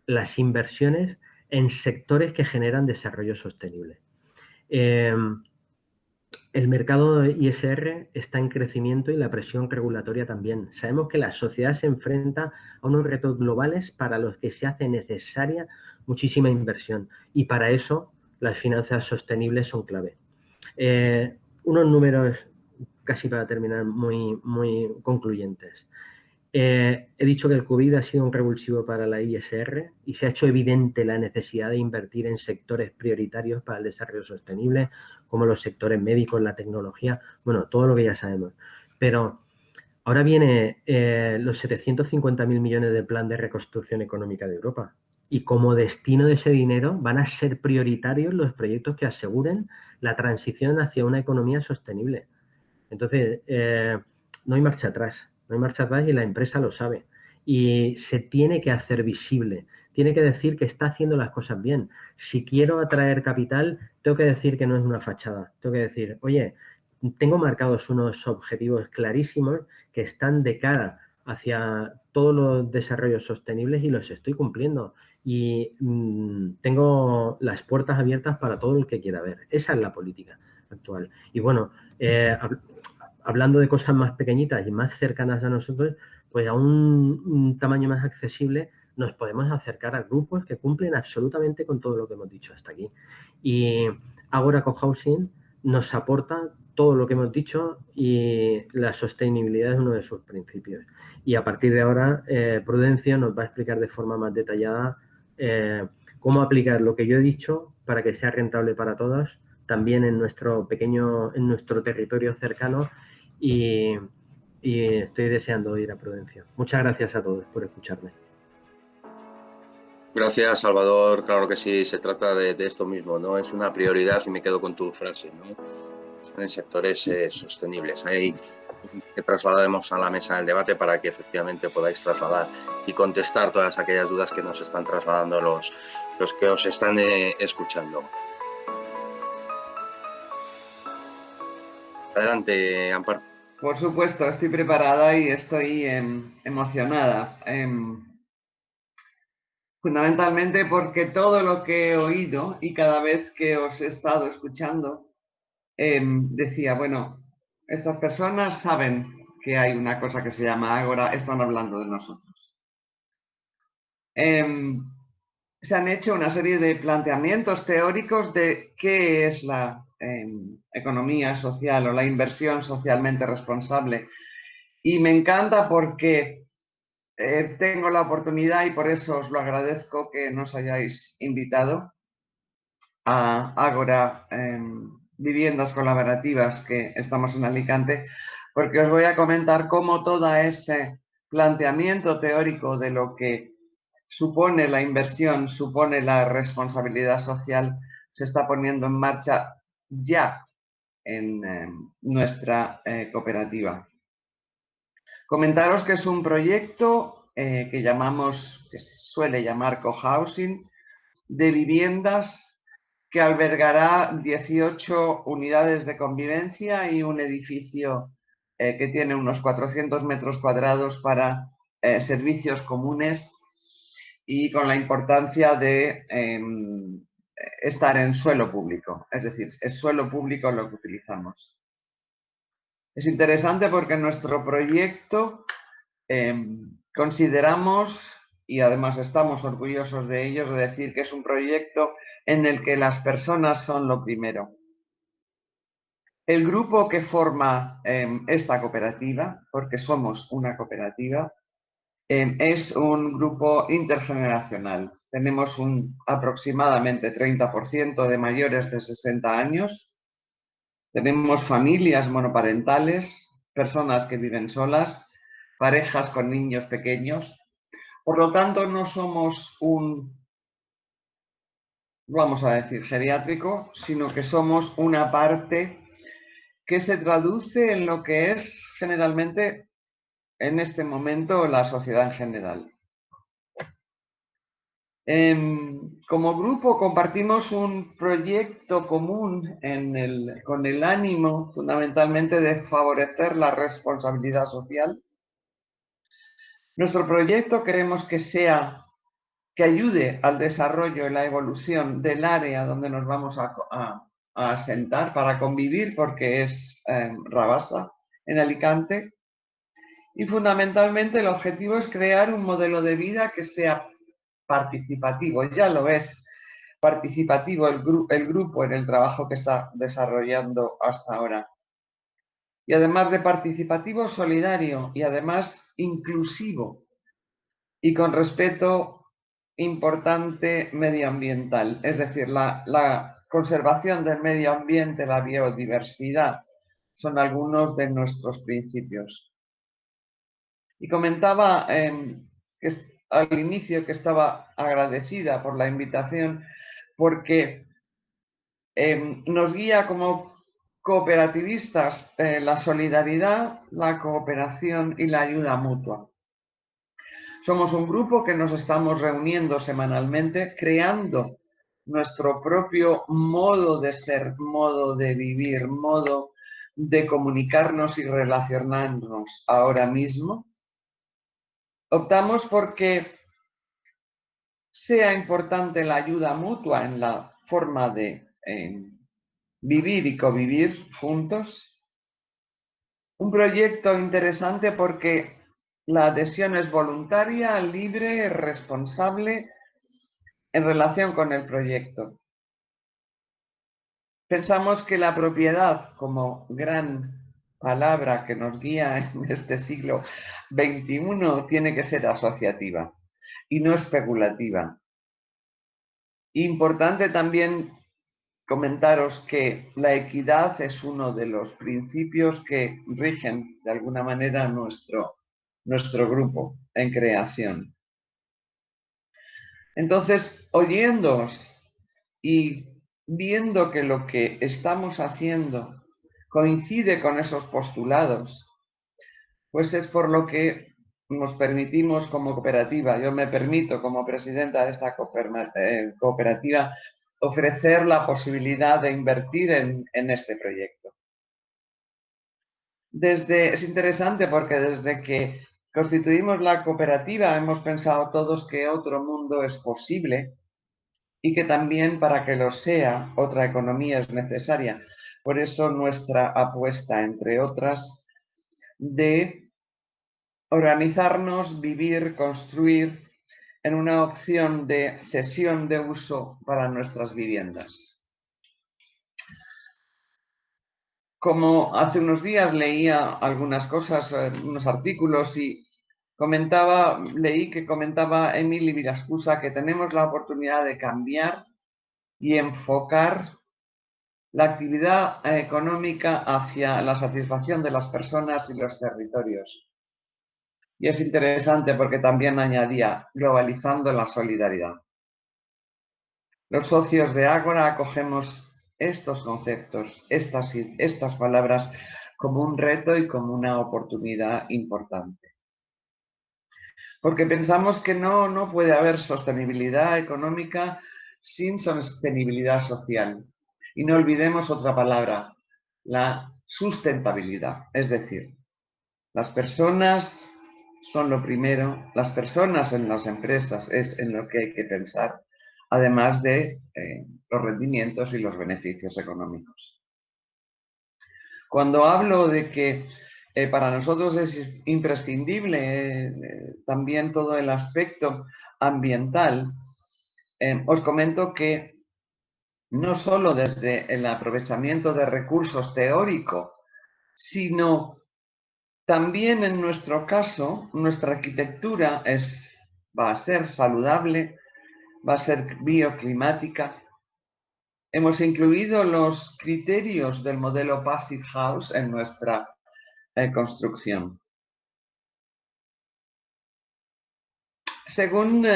las inversiones en sectores que generan desarrollo sostenible. El mercado ISR está en crecimiento y la presión regulatoria también. Sabemos que la sociedad se enfrenta a unos retos globales para los que se hace necesaria muchísima inversión y para eso las finanzas sostenibles son clave. Unos números, casi para terminar, muy concluyentes. He dicho que el COVID ha sido un revulsivo para la ISR y se ha hecho evidente la necesidad de invertir en sectores prioritarios para el desarrollo sostenible, como los sectores médicos, la tecnología, bueno, todo lo que ya sabemos. Pero ahora viene los 750.000 millones del Plan de Reconstrucción Económica de Europa y como destino de ese dinero van a ser prioritarios los proyectos que aseguren la transición hacia una economía sostenible. Entonces, no hay marcha atrás. No hay marcha atrás y la empresa lo sabe. Y se tiene que hacer visible. Tiene que decir que está haciendo las cosas bien. Si quiero atraer capital, tengo que decir que no es una fachada. Tengo que decir, oye, tengo marcados unos objetivos clarísimos que están de cara hacia todos los desarrollos sostenibles y los estoy cumpliendo. Y tengo las puertas abiertas para todo el que quiera ver. Esa es la política actual. Y bueno, hablando de cosas más pequeñitas y más cercanas a nosotros, pues a un tamaño más accesible nos podemos acercar a grupos que cumplen absolutamente con todo lo que hemos dicho hasta aquí. Y Agora Cohousing nos aporta todo lo que hemos dicho y la sostenibilidad es uno de sus principios. Y a partir de ahora, Prudencio nos va a explicar de forma más detallada cómo aplicar lo que yo he dicho para que sea rentable para todos, también en nuestro territorio cercano y estoy deseando ir a Prudencio. Muchas gracias a todos por escucharme. Gracias, Salvador. Claro que sí, se trata de esto mismo, ¿no? Es una prioridad y me quedo con tu frase, ¿no? En sectores sostenibles. Hay que traslademos a la mesa del debate para que efectivamente podáis trasladar y contestar todas aquellas dudas que nos están trasladando los que os están escuchando. Adelante, Amparo. Por supuesto, estoy preparada y estoy emocionada. Fundamentalmente porque todo lo que he oído y cada vez que os he estado escuchando, decía, bueno, estas personas saben que hay una cosa que se llama Ágora, están hablando de nosotros. Se han hecho una serie de planteamientos teóricos de qué es la economía social o la inversión socialmente responsable. Y me encanta porque tengo la oportunidad, y por eso os lo agradezco, que nos hayáis invitado a Ágora Viviendas Colaborativas, que estamos en Alicante, porque os voy a comentar cómo todo ese planteamiento teórico de lo que supone la inversión, supone la responsabilidad social, se está poniendo en marcha ya en nuestra cooperativa. Comentaros que es un proyecto que se suele llamar cohousing, de viviendas que albergará 18 unidades de convivencia y un edificio que tiene unos 400 metros cuadrados para servicios comunes y con la importancia de estar en suelo público, es decir, es suelo público lo que utilizamos. Es interesante porque nuestro proyecto consideramos, y además estamos orgullosos de ello, de decir que es un proyecto en el que las personas son lo primero. El grupo que forma esta cooperativa, porque somos una cooperativa, es un grupo intergeneracional. Tenemos aproximadamente 30% de mayores de 60 años. Tenemos familias monoparentales, personas que viven solas, parejas con niños pequeños. Por lo tanto, no somos vamos a decir, geriátrico, sino que somos una parte que se traduce en lo que es generalmente, en este momento, la sociedad en general. Como grupo compartimos un proyecto común con el ánimo fundamentalmente de favorecer la responsabilidad social. Nuestro proyecto queremos que ayude al desarrollo y la evolución del área donde nos vamos a asentar para convivir, porque es Rabassa, en Alicante. Y fundamentalmente el objetivo es crear un modelo de vida que sea participativo. Ya lo es participativo el grupo en el trabajo que está desarrollando hasta ahora. Y además de participativo, solidario y además inclusivo y con respeto importante medioambiental. Es decir, la conservación del medio ambiente, la biodiversidad, son algunos de nuestros principios. Y comentaba al inicio que estaba agradecida por la invitación porque nos guía como cooperativistas la solidaridad, la cooperación y la ayuda mutua. Somos un grupo que nos estamos reuniendo semanalmente, creando nuestro propio modo de ser, modo de vivir, modo de comunicarnos y relacionarnos ahora mismo. Optamos porque sea importante la ayuda mutua en la forma de vivir y convivir juntos. Un proyecto interesante porque la adhesión es voluntaria, libre, responsable en relación con el proyecto. Pensamos que la propiedad como gran palabra que nos guía en este siglo XXI tiene que ser asociativa y no especulativa. Importante también comentaros que la equidad es uno de los principios que rigen de alguna manera nuestro grupo en creación. Entonces, oyéndoos y viendo que lo que estamos haciendo coincide con esos postulados, pues es por lo que nos permitimos como cooperativa, yo me permito como presidenta de esta cooperativa, ofrecer la posibilidad de invertir en este proyecto. Es interesante porque desde que constituimos la cooperativa hemos pensado todos que otro mundo es posible y que también para que lo sea otra economía es necesaria. Por eso nuestra apuesta, entre otras, de organizarnos, vivir, construir en una opción de cesión de uso para nuestras viviendas. Como hace unos días leía algunas cosas, unos artículos y leí que comentaba Emily Virascusa que tenemos la oportunidad de cambiar y enfocar la actividad económica hacia la satisfacción de las personas y los territorios. Y es interesante porque también añadía, globalizando la solidaridad. Los socios de Ágora acogemos estos conceptos, estas palabras, como un reto y como una oportunidad importante. porque pensamos que no puede haber sostenibilidad económica sin sostenibilidad social. Y no olvidemos otra palabra, la sustentabilidad. Es decir, las personas son lo primero, las personas en las empresas es en lo que hay que pensar, además de los rendimientos y los beneficios económicos. Cuando hablo de que para nosotros es imprescindible también todo el aspecto ambiental, os comento que no solo desde el aprovechamiento de recursos teórico, sino también en nuestro caso, nuestra arquitectura va a ser saludable, va a ser bioclimática. Hemos incluido los criterios del modelo Passive House en nuestra construcción. Según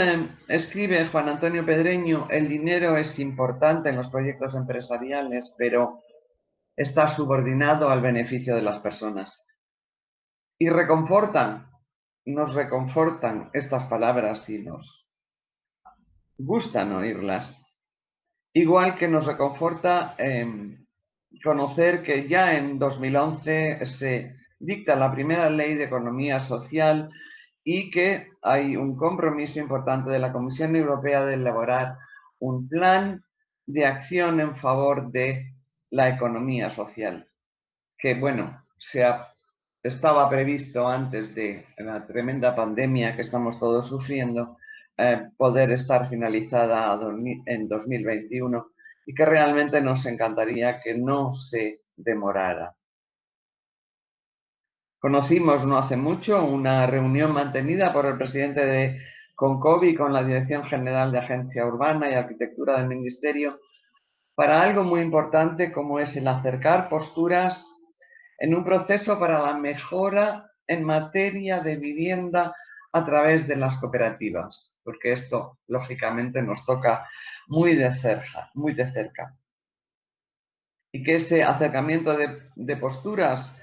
escribe Juan Antonio Pedreño, el dinero es importante en los proyectos empresariales, pero está subordinado al beneficio de las personas. Y nos reconfortan estas palabras y nos gustan oírlas. Igual que nos reconforta conocer que ya en 2011 se dicta la primera ley de economía social y que hay un compromiso importante de la Comisión Europea de elaborar un plan de acción en favor de la economía social, que bueno, estaba previsto antes de la tremenda pandemia que estamos todos sufriendo, poder estar finalizada en 2021 y que realmente nos encantaría que no se demorara. Conocimos no hace mucho una reunión mantenida por el presidente de Concovi con la Dirección General de Agencia Urbana y Arquitectura del Ministerio para algo muy importante como es el acercar posturas en un proceso para la mejora en materia de vivienda a través de las cooperativas, porque esto lógicamente nos toca muy de cerca. Y que ese acercamiento de posturas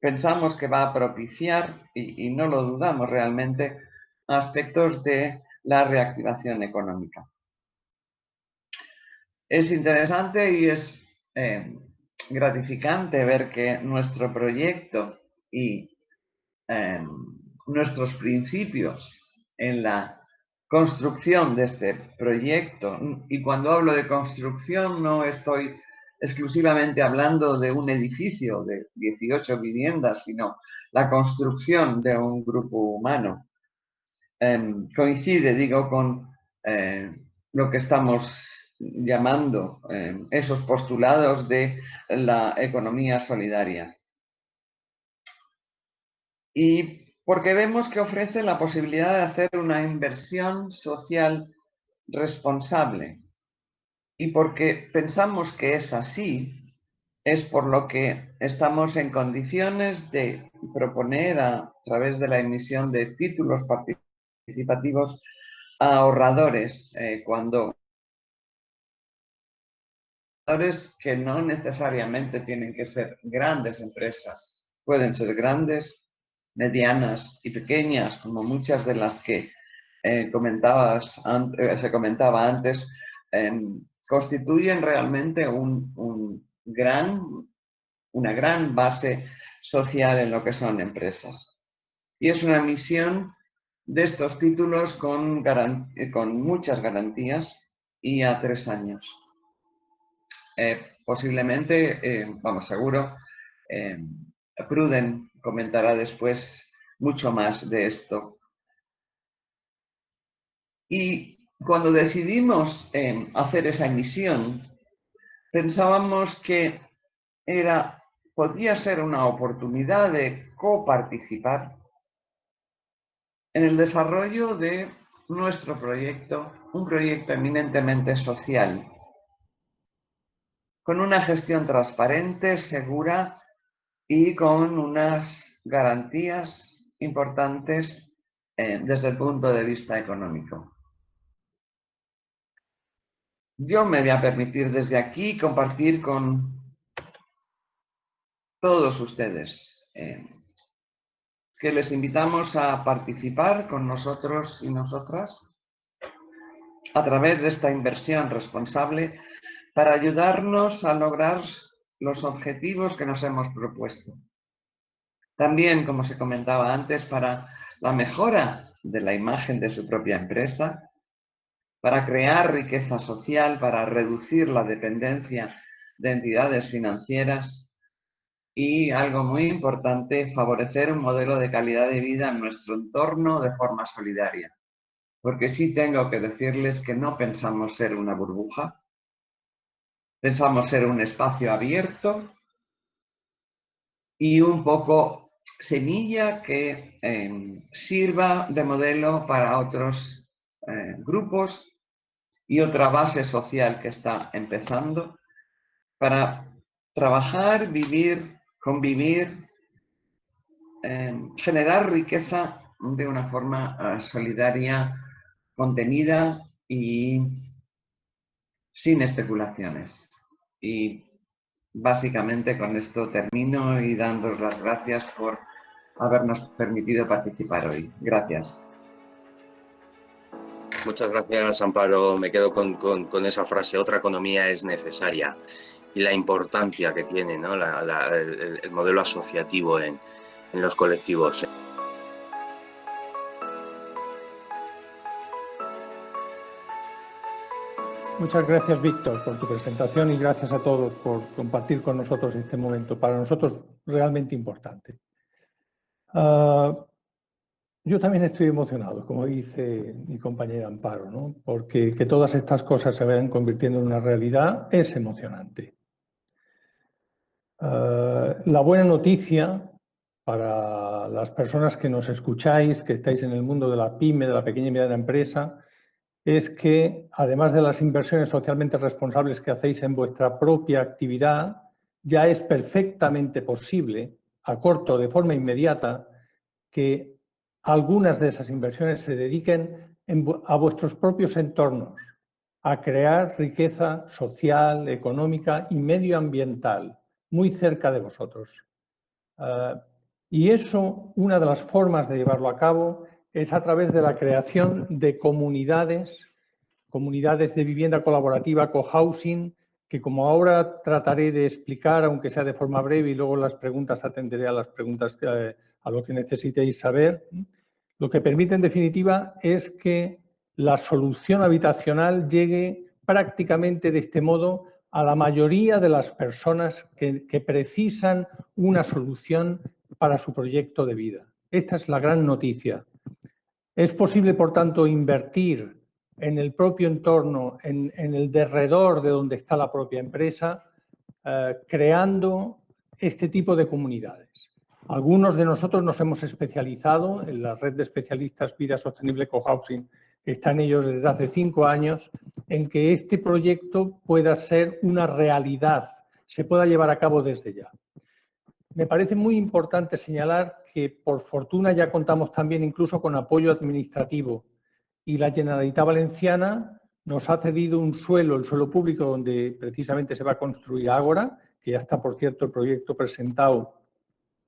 pensamos que va a propiciar, y no lo dudamos realmente, aspectos de la reactivación económica. Es interesante y es gratificante ver que nuestro proyecto y nuestros principios en la construcción de este proyecto, y cuando hablo de construcción no estoy exclusivamente hablando de un edificio de 18 viviendas, sino la construcción de un grupo humano. Coincide, digo, con lo que estamos llamando esos postulados de la economía solidaria. Y porque vemos que ofrece la posibilidad de hacer una inversión social responsable. Y porque pensamos que es así, es por lo que estamos en condiciones de proponer a través de la emisión de títulos participativos a ahorradores, ahorradores que no necesariamente tienen que ser grandes empresas, pueden ser grandes, medianas y pequeñas, como muchas de las que se comentaba antes, constituyen realmente una gran base social en lo que son empresas. Y es una misión de estos títulos con muchas garantías y a 3 años. Posiblemente, seguro, Pruden comentará después mucho más de esto. Y cuando decidimos hacer esa emisión, pensábamos que podía ser una oportunidad de coparticipar en el desarrollo de nuestro proyecto, un proyecto eminentemente social, con una gestión transparente, segura y con unas garantías importantes desde el punto de vista económico. Yo me voy a permitir desde aquí compartir con todos ustedes que les invitamos a participar con nosotros y nosotras a través de esta inversión responsable para ayudarnos a lograr los objetivos que nos hemos propuesto. También, como se comentaba antes, para la mejora de la imagen de su propia empresa, para crear riqueza social, para reducir la dependencia de entidades financieras y, algo muy importante, favorecer un modelo de calidad de vida en nuestro entorno de forma solidaria. Porque sí tengo que decirles que no pensamos ser una burbuja, pensamos ser un espacio abierto y un poco semilla que sirva de modelo para otros grupos y otra base social que está empezando para trabajar, vivir, convivir, generar riqueza de una forma solidaria, contenida y sin especulaciones. Y básicamente con esto termino y dándos las gracias por habernos permitido participar hoy. Gracias. Muchas gracias, Amparo. Me quedo con esa frase, otra economía es necesaria, y la importancia que tiene, ¿no? el modelo asociativo en los colectivos. Muchas gracias, Víctor, por tu presentación y gracias a todos por compartir con nosotros este momento, para nosotros realmente importante. Yo también estoy emocionado, como dice mi compañera Amparo, ¿no? Porque que todas estas cosas se vayan convirtiendo en una realidad es emocionante. La buena noticia para las personas que nos escucháis, que estáis en el mundo de la pyme, de la pequeña y mediana empresa, es que, además de las inversiones socialmente responsables que hacéis en vuestra propia actividad, ya es perfectamente posible, a corto, de forma inmediata, que algunas de esas inversiones se dediquen a vuestros propios entornos, a crear riqueza social, económica y medioambiental muy cerca de vosotros. Y eso, una de las formas de llevarlo a cabo es a través de la creación de comunidades de vivienda colaborativa, cohousing, que como ahora trataré de explicar, aunque sea de forma breve, y luego en las preguntas atenderé a las preguntas a lo que necesitéis saber, lo que permite en definitiva es que la solución habitacional llegue prácticamente de este modo a la mayoría de las personas que precisan una solución para su proyecto de vida. Esta es la gran noticia. Es posible, por tanto, invertir en el propio entorno, en el derredor de donde está la propia empresa, creando este tipo de comunidades. Algunos de nosotros nos hemos especializado en la red de especialistas Vida Sostenible Cohousing, que están ellos desde hace 5 años, en que este proyecto pueda ser una realidad, se pueda llevar a cabo desde ya. Me parece muy importante señalar que, por fortuna, ya contamos también incluso con apoyo administrativo y la Generalitat Valenciana nos ha cedido un suelo, el suelo público donde precisamente se va a construir Ágora, que ya está, por cierto, el proyecto presentado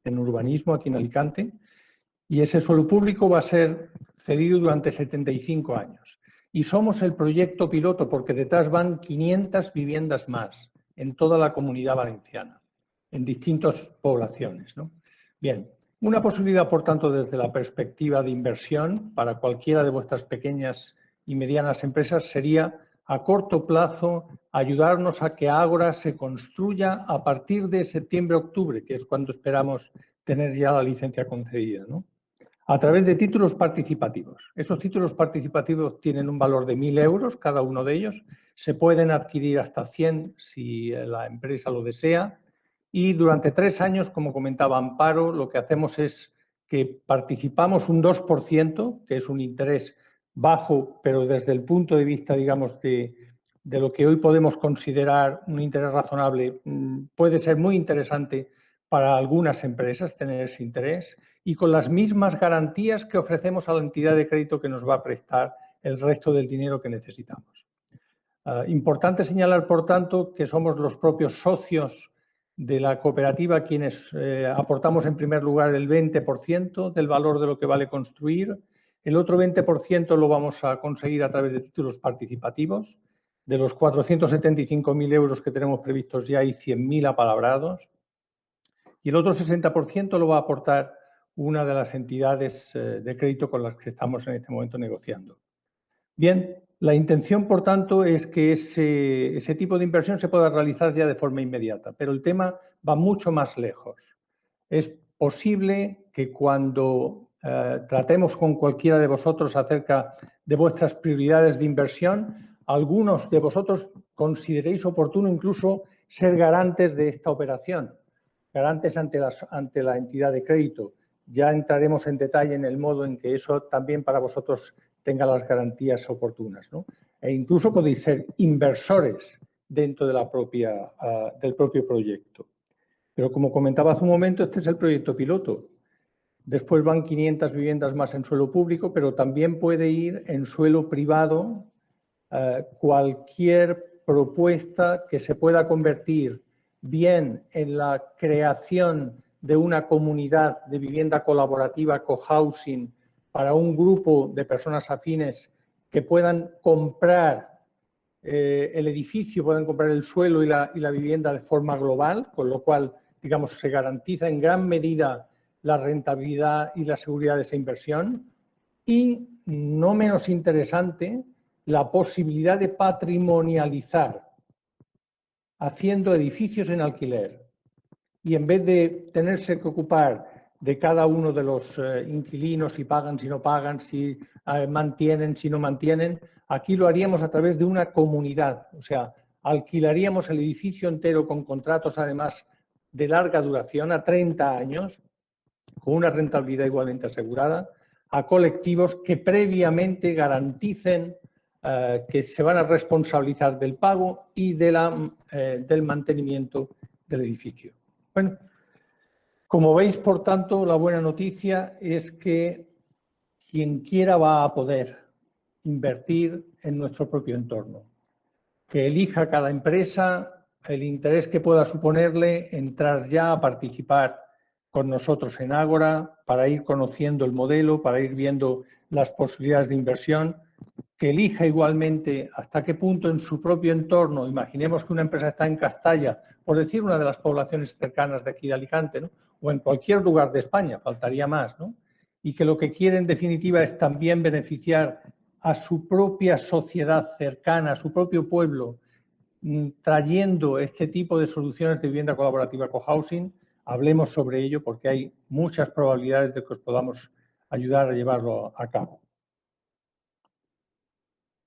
en urbanismo aquí en Alicante, y ese suelo público va a ser cedido durante 75 años. Y somos el proyecto piloto porque detrás van 500 viviendas más en toda la Comunidad Valenciana, en distintas poblaciones, ¿no? Bien, una posibilidad, por tanto, desde la perspectiva de inversión para cualquiera de vuestras pequeñas y medianas empresas sería, a corto plazo, ayudarnos a que Ágora se construya a partir de septiembre-octubre, que es cuando esperamos tener ya la licencia concedida, ¿no? A través de títulos participativos. Esos títulos participativos tienen un valor de 1.000 euros, cada uno de ellos. Se pueden adquirir hasta 100 si la empresa lo desea. Y durante 3 años, como comentaba Amparo, lo que hacemos es que participamos un 2%, que es un interés bajo, pero desde el punto de vista, digamos, de lo que hoy podemos considerar un interés razonable, puede ser muy interesante para algunas empresas tener ese interés, y con las mismas garantías que ofrecemos a la entidad de crédito que nos va a prestar el resto del dinero que necesitamos. Importante señalar, por tanto, que somos los propios socios de la cooperativa quienes aportamos en primer lugar el 20% del valor de lo que vale construir. El otro 20% lo vamos a conseguir a través de títulos participativos. De los 475.000 euros que tenemos previstos ya hay 100.000 apalabrados. Y el otro 60% lo va a aportar una de las entidades de crédito con las que estamos en este momento negociando. Bien, la intención, por tanto, es que ese tipo de inversión se pueda realizar ya de forma inmediata, pero el tema va mucho más lejos. Es posible que cuando tratemos con cualquiera de vosotros acerca de vuestras prioridades de inversión, algunos de vosotros consideréis oportuno incluso ser garantes de esta operación, garantes ante la entidad de crédito. Ya entraremos en detalle en el modo en que eso también para vosotros tenga las garantías oportunas, ¿no? E incluso podéis ser inversores dentro de del propio proyecto. Pero como comentaba hace un momento, este es el proyecto piloto. Después van 500 viviendas más en suelo público, pero también puede ir en suelo privado cualquier propuesta que se pueda convertir bien en la creación de una comunidad de vivienda colaborativa, cohousing, para un grupo de personas afines que puedan comprar el edificio, puedan comprar el suelo y la vivienda de forma global, con lo cual, digamos, se garantiza en gran medida la rentabilidad y la seguridad de esa inversión. Y, no menos interesante, la posibilidad de patrimonializar haciendo edificios en alquiler. Y en vez de tenerse que ocupar de cada uno de los inquilinos, si pagan, si no pagan, si mantienen, si no mantienen, aquí lo haríamos a través de una comunidad. O sea, alquilaríamos el edificio entero con contratos además de larga duración, a 30 años, con una rentabilidad igualmente asegurada, a colectivos que previamente garanticen que se van a responsabilizar del pago y del mantenimiento del edificio. Bueno, como veis, por tanto, la buena noticia es que quien quiera va a poder invertir en nuestro propio entorno. Que elija cada empresa el interés que pueda suponerle entrar ya a participar con nosotros en Ágora para ir conociendo el modelo, para ir viendo las posibilidades de inversión, que elija igualmente hasta qué punto en su propio entorno, imaginemos que una empresa está en Castalla, por decir una de las poblaciones cercanas de aquí de Alicante, ¿no? O en cualquier lugar de España, faltaría más, ¿no? Y que lo que quiere en definitiva es también beneficiar a su propia sociedad cercana, a su propio pueblo, trayendo este tipo de soluciones de vivienda colaborativa cohousing. Hablemos sobre ello porque hay muchas probabilidades de que os podamos ayudar a llevarlo a cabo.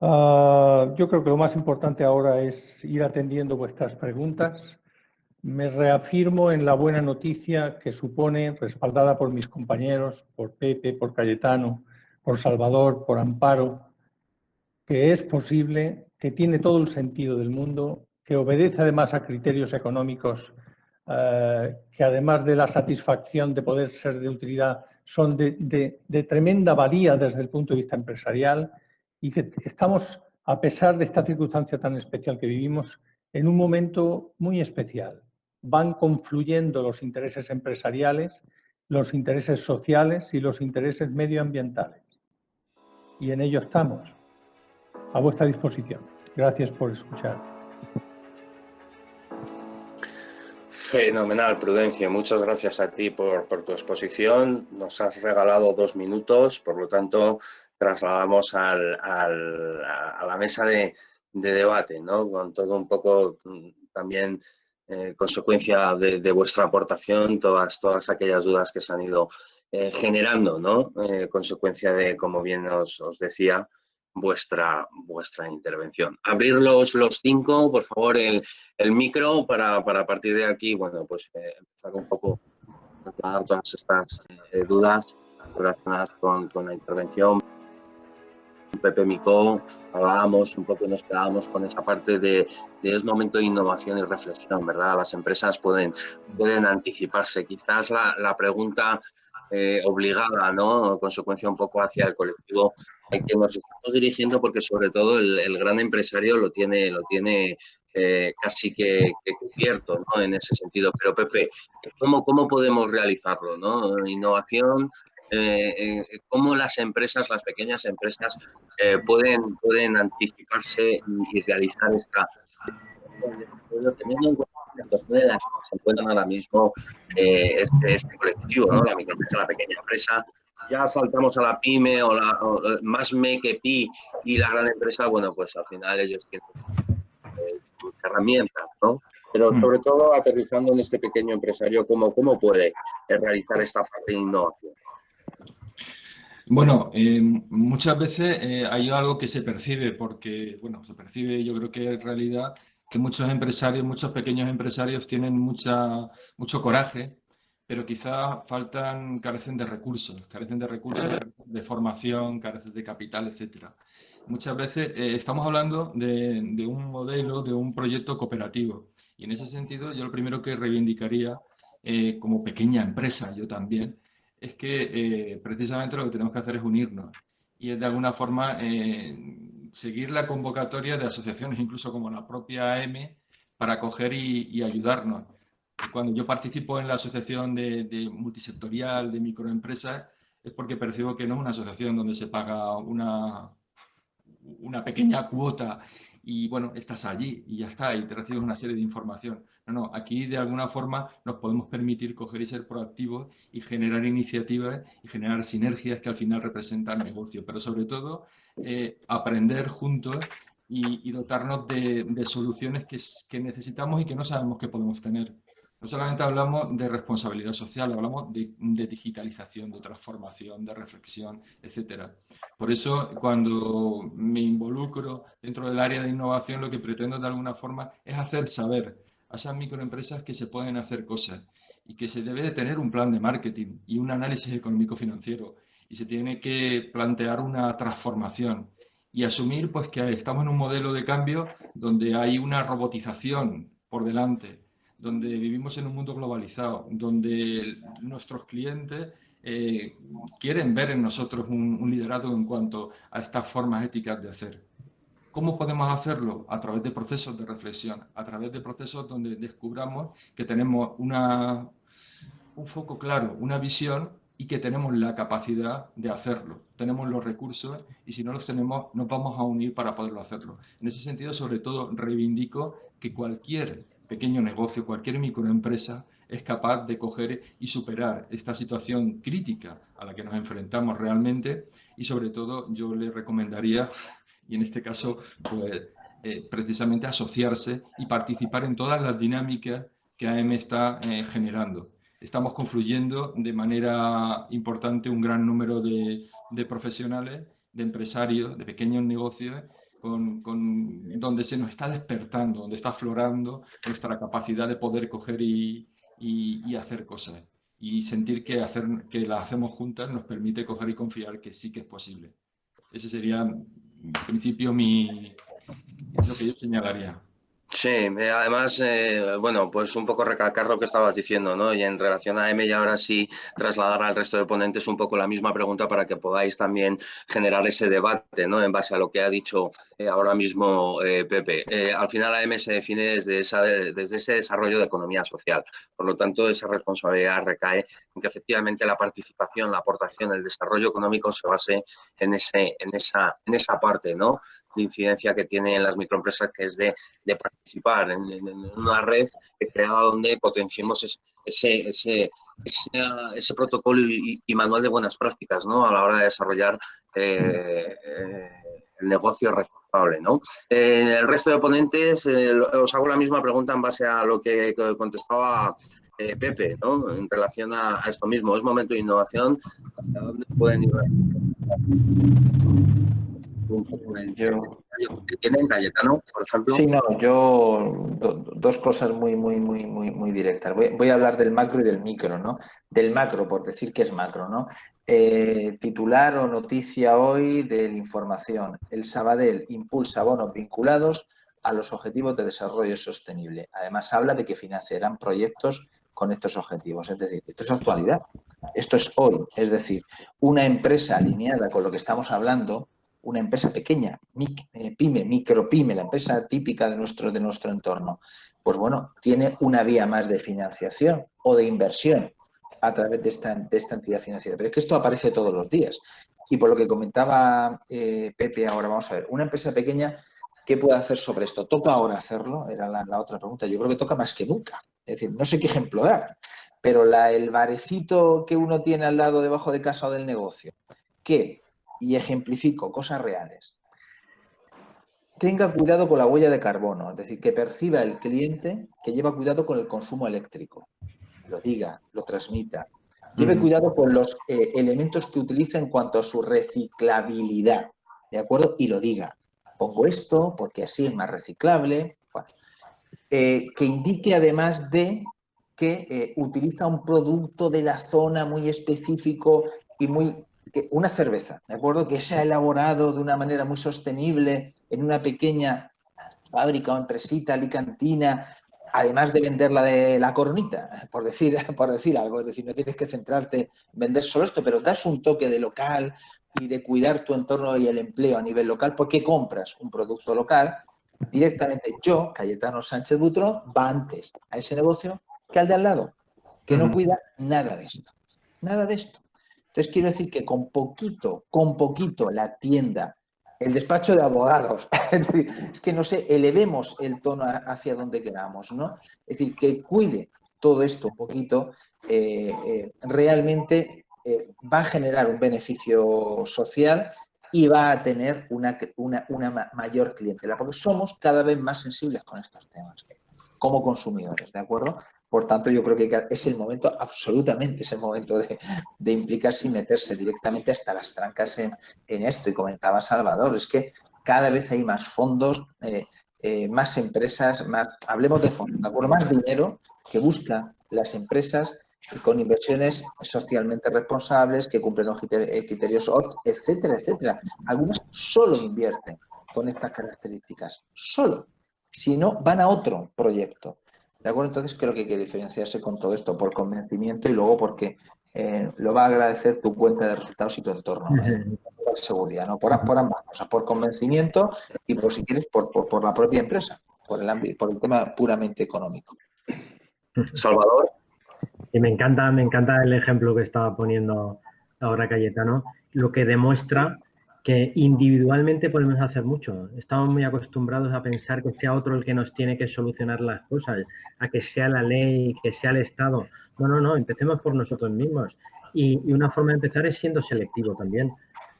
Yo creo que lo más importante ahora es ir atendiendo vuestras preguntas. Me reafirmo en la buena noticia que supone, respaldada por mis compañeros, por Pepe, por Cayetano, por Salvador, por Amparo, que es posible, que tiene todo el sentido del mundo, que obedece además a criterios económicos que además de la satisfacción de poder ser de utilidad, son de tremenda valía desde el punto de vista empresarial y que estamos, a pesar de esta circunstancia tan especial que vivimos, en un momento muy especial. Van confluyendo los intereses empresariales, los intereses sociales y los intereses medioambientales. Y en ello estamos. A vuestra disposición. Gracias por escuchar. Fenomenal, Prudencio. Muchas gracias a ti por tu exposición. Nos has regalado 2 minutos, por lo tanto, trasladamos a la mesa de debate, ¿no? Con todo un poco también consecuencia de vuestra aportación, todas aquellas dudas que se han ido generando, ¿no? Consecuencia de, como bien os decía, vuestra intervención. Abrir los 5, por favor, el micro para a partir de aquí, bueno, pues empezar un poco a aclarar todas estas dudas relacionadas con la intervención. Pepe Micó, hablábamos un poco, nos quedábamos con esa parte de es momento de innovación y reflexión, ¿verdad? Las empresas pueden anticiparse. Quizás la pregunta obligada, ¿no? Consecuencia un poco hacia el colectivo al que nos estamos dirigiendo, porque sobre todo el gran empresario lo tiene casi que cubierto, ¿no? En ese sentido. Pero Pepe, ¿cómo podemos realizarlo, ¿no? Innovación, cómo las empresas, las pequeñas empresas, pueden anticiparse y realizar esta, teniendo en cuenta la situación en la que se encuentran ahora mismo este colectivo, ¿no? La microempresa, la pequeña empresa. Ya saltamos a la pyme o más me que pi, y la gran empresa, bueno, pues al final ellos tienen herramientas, ¿no? Pero sobre todo aterrizando en este pequeño empresario, ¿cómo puede realizar esta parte de innovación? Bueno, muchas veces hay algo que se percibe porque, bueno, se percibe, yo creo que es realidad, que muchos empresarios, muchos pequeños empresarios tienen mucho coraje, pero quizás carecen de recursos, de formación, carecen de capital, etcétera. Muchas veces estamos hablando de un modelo, de un proyecto cooperativo. Y en ese sentido, yo lo primero que reivindicaría como pequeña empresa, yo también, es que precisamente lo que tenemos que hacer es unirnos y es de alguna forma seguir la convocatoria de asociaciones, incluso como la propia AM, para coger y ayudarnos. Cuando yo participo en la asociación de multisectorial de microempresas, es porque percibo que no es una asociación donde se paga una pequeña cuota y bueno, estás allí y ya está, y te recibes una serie de información. No, aquí de alguna forma nos podemos permitir coger y ser proactivos y generar iniciativas y generar sinergias que al final representan negocio, pero sobre todo aprender juntos y dotarnos de soluciones que necesitamos y que no sabemos que podemos tener. No solamente hablamos de responsabilidad social, hablamos de digitalización, de transformación, de reflexión, etcétera. Por eso, cuando me involucro dentro del área de innovación, lo que pretendo de alguna forma es hacer saber a esas microempresas que se pueden hacer cosas y que se debe de tener un plan de marketing y un análisis económico-financiero y se tiene que plantear una transformación y asumir pues que estamos en un modelo de cambio donde hay una robotización por delante, donde vivimos en un mundo globalizado, donde nuestros clientes quieren ver en nosotros un liderazgo en cuanto a estas formas éticas de hacer. ¿Cómo podemos hacerlo? A través de procesos de reflexión, a través de procesos donde descubramos que tenemos un foco claro, una visión y que tenemos la capacidad de hacerlo. Tenemos los recursos y si no los tenemos nos vamos a unir para poderlo hacerlo. En ese sentido, sobre todo, reivindico que cualquier pequeño negocio, cualquier microempresa es capaz de coger y superar esta situación crítica a la que nos enfrentamos realmente y sobre todo yo le recomendaría, y en este caso, pues precisamente asociarse y participar en todas las dinámicas que AM está generando. Estamos confluyendo de manera importante un gran número de profesionales, de empresarios, de pequeños negocios, donde se nos está despertando, donde está aflorando nuestra capacidad de poder coger y hacer cosas. Y sentir que las hacemos juntas nos permite coger y confiar que sí que es posible. Ese sería, en principio, lo que yo señalaría. Sí, además, bueno, pues un poco recalcar lo que estabas diciendo, ¿no? Y en relación a M, y ahora sí trasladar al resto de ponentes un poco la misma pregunta para que podáis también generar ese debate, ¿no? En base a lo que ha dicho ahora mismo Pepe. Al final AM se define desde ese desarrollo de economía social. Por lo tanto, esa responsabilidad recae en que efectivamente la participación, la aportación, el desarrollo económico se base en esa parte, ¿no? De incidencia que tienen las microempresas, que es de participar en una red creada donde potenciemos ese protocolo y manual de buenas prácticas, ¿no? A la hora de desarrollar el negocio responsable, ¿no? El resto de ponentes, os hago la misma pregunta en base a lo que contestaba Pepe, ¿no? En relación a esto mismo. Es momento de innovación. ¿Hacia dónde pueden ir? ¿Tienen Cayetano, por ejemplo? Sí, no, dos cosas muy directas. Voy a hablar del macro y del micro, ¿no? Del macro, por decir que es macro, ¿no? Titular o noticia hoy de la información. El Sabadell impulsa bonos vinculados a los objetivos de desarrollo sostenible. Además, habla de que financiarán proyectos con estos objetivos. Es decir, esto es actualidad. Esto es hoy. Es decir, una empresa alineada con lo que estamos hablando una empresa pequeña, pyme, micropyme, la empresa típica de nuestro entorno, pues bueno, tiene una vía más de financiación o de inversión a través de esta entidad financiera. Pero es que esto aparece todos los días. Y por lo que comentaba Pepe ahora, vamos a ver, una empresa pequeña, ¿qué puede hacer sobre esto? ¿Toca ahora hacerlo? Era la otra pregunta. Yo creo que toca más que nunca. Es decir, no sé qué ejemplo dar, pero el barecito que uno tiene al lado, debajo de casa o del negocio, que, y ejemplifico, cosas reales, tenga cuidado con la huella de carbono, es decir, que perciba el cliente que lleva cuidado con el consumo eléctrico, lo diga, lo transmita, lleve cuidado con los elementos que utiliza en cuanto a su reciclabilidad, ¿de acuerdo? Y lo diga, pongo esto porque así es más reciclable, bueno, que indique además de que utiliza un producto de la zona muy específico y una cerveza, ¿de acuerdo? Que se ha elaborado de una manera muy sostenible en una pequeña fábrica o empresita alicantina, además de venderla de la Coronita, por decir algo. Es decir, no tienes que centrarte en vender solo esto, pero das un toque de local y de cuidar tu entorno y el empleo a nivel local, porque compras un producto local. Directamente yo, Cayetano Sánchez Butrón, va antes a ese negocio que al de al lado, que no cuida nada de esto. Nada de esto. Entonces quiero decir que con poquito la tienda, el despacho de abogados, es que no sé, elevemos el tono hacia donde queramos, ¿no? Es decir, que cuide todo esto un poquito, realmente va a generar un beneficio social y va a tener una mayor clientela, porque somos cada vez más sensibles con estos temas, como consumidores, ¿de acuerdo? Por tanto, yo creo que es el momento, absolutamente es el momento de implicarse y meterse directamente hasta las trancas en esto. Y comentaba Salvador, es que cada vez hay más fondos, más empresas, hablemos de fondos, ¿de acuerdo? Más dinero que buscan las empresas con inversiones socialmente responsables, que cumplen los criterios OT, etcétera, etcétera. Algunas solo invierten con estas características, solo. Si no, van a otro proyecto. ¿De acuerdo? Entonces creo que hay que diferenciarse con todo esto por convencimiento y luego porque lo va a agradecer tu cuenta de resultados y tu entorno. Por seguridad, ¿no? Por ambas cosas, por convencimiento y por, si quieres, por la propia empresa, por el tema puramente económico. Salvador. Y me encanta el ejemplo que estaba poniendo ahora Cayetano, lo que demuestra que individualmente podemos hacer mucho. Estamos muy acostumbrados a pensar que sea otro el que nos tiene que solucionar las cosas, a que sea la ley, que sea el Estado. No, empecemos por nosotros mismos. Y una forma de empezar es siendo selectivo también.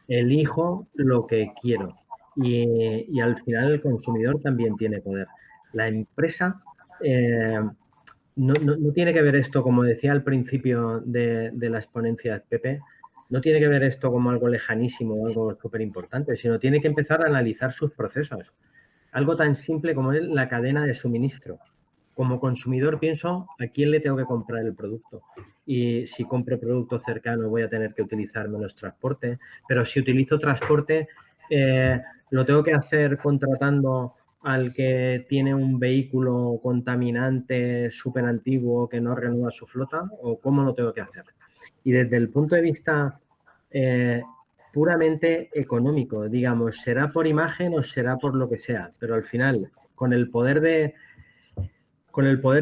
Elijo lo que quiero y al final el consumidor también tiene poder. La empresa... No tiene que ver esto, como decía al principio de la exponencia de Pepe, no tiene que ver esto como algo lejanísimo o algo súper importante, sino tiene que empezar a analizar sus procesos. Algo tan simple como es la cadena de suministro. Como consumidor pienso a quién le tengo que comprar el producto. Y si compro producto cercano voy a tener que utilizar menos transporte, pero si utilizo transporte lo tengo que hacer contratando al que tiene un vehículo contaminante súper antiguo que no renueva su flota, o cómo lo tengo que hacer. Y desde el punto de vista puramente económico, digamos, será por imagen o será por lo que sea, pero al final, con el poder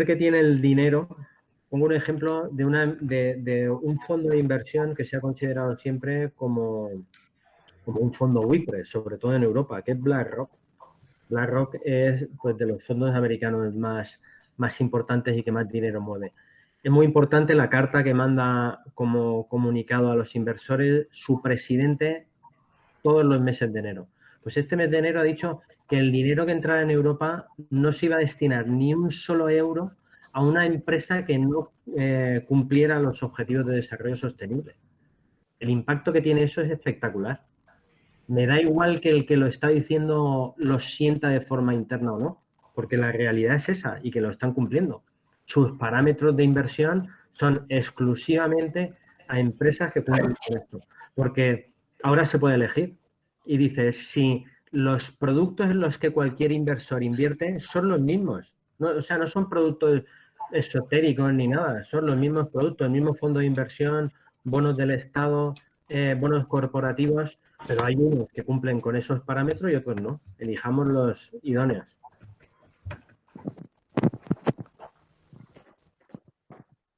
que tiene el dinero, pongo un ejemplo de un fondo de inversión que se ha considerado siempre como un fondo buitre, sobre todo en Europa, que es BlackRock. BlackRock es pues, de los fondos americanos más importantes y que más dinero mueve. Es muy importante la carta que manda como comunicado a los inversores su presidente todos los meses de enero. Pues este mes de enero ha dicho que el dinero que entrara en Europa no se iba a destinar ni un solo euro a una empresa que no cumpliera los objetivos de desarrollo sostenible. El impacto que tiene eso es espectacular. Me da igual que el que lo está diciendo lo sienta de forma interna o no, porque la realidad es esa y que lo están cumpliendo. Sus parámetros de inversión son exclusivamente a empresas que cumplen con esto, porque ahora se puede elegir y dices, si los productos en los que cualquier inversor invierte son los mismos, no, o sea, no son productos esotéricos ni nada, son los mismos productos, el mismo fondo de inversión, bonos del Estado, bonos corporativos. pero hay unos que cumplen con esos parámetros y otros no. Elijamos los idóneos.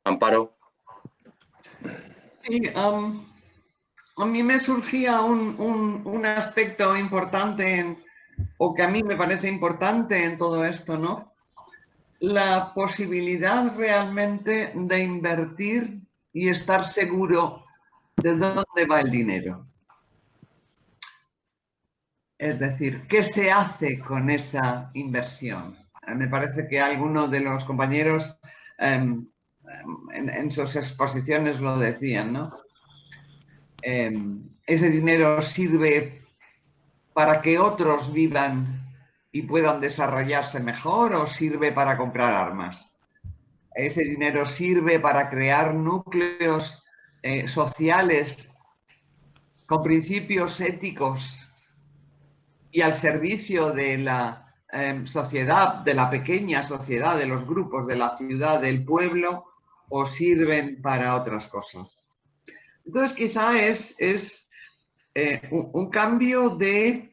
Amparo. Sí, a mí me surgía un aspecto importante, o que a mí me parece importante en todo esto, ¿no? La posibilidad realmente de invertir y estar seguro de dónde va el dinero. Es decir, ¿qué se hace con esa inversión? Me parece que algunos de los compañeros en sus exposiciones lo decían, ¿no? Ese dinero sirve para que otros vivan y puedan desarrollarse mejor, o sirve para comprar armas. Ese dinero sirve para crear núcleos sociales con principios éticos y al servicio de la sociedad, de la pequeña sociedad, de los grupos, de la ciudad, del pueblo, o sirven para otras cosas. Entonces quizá es un cambio de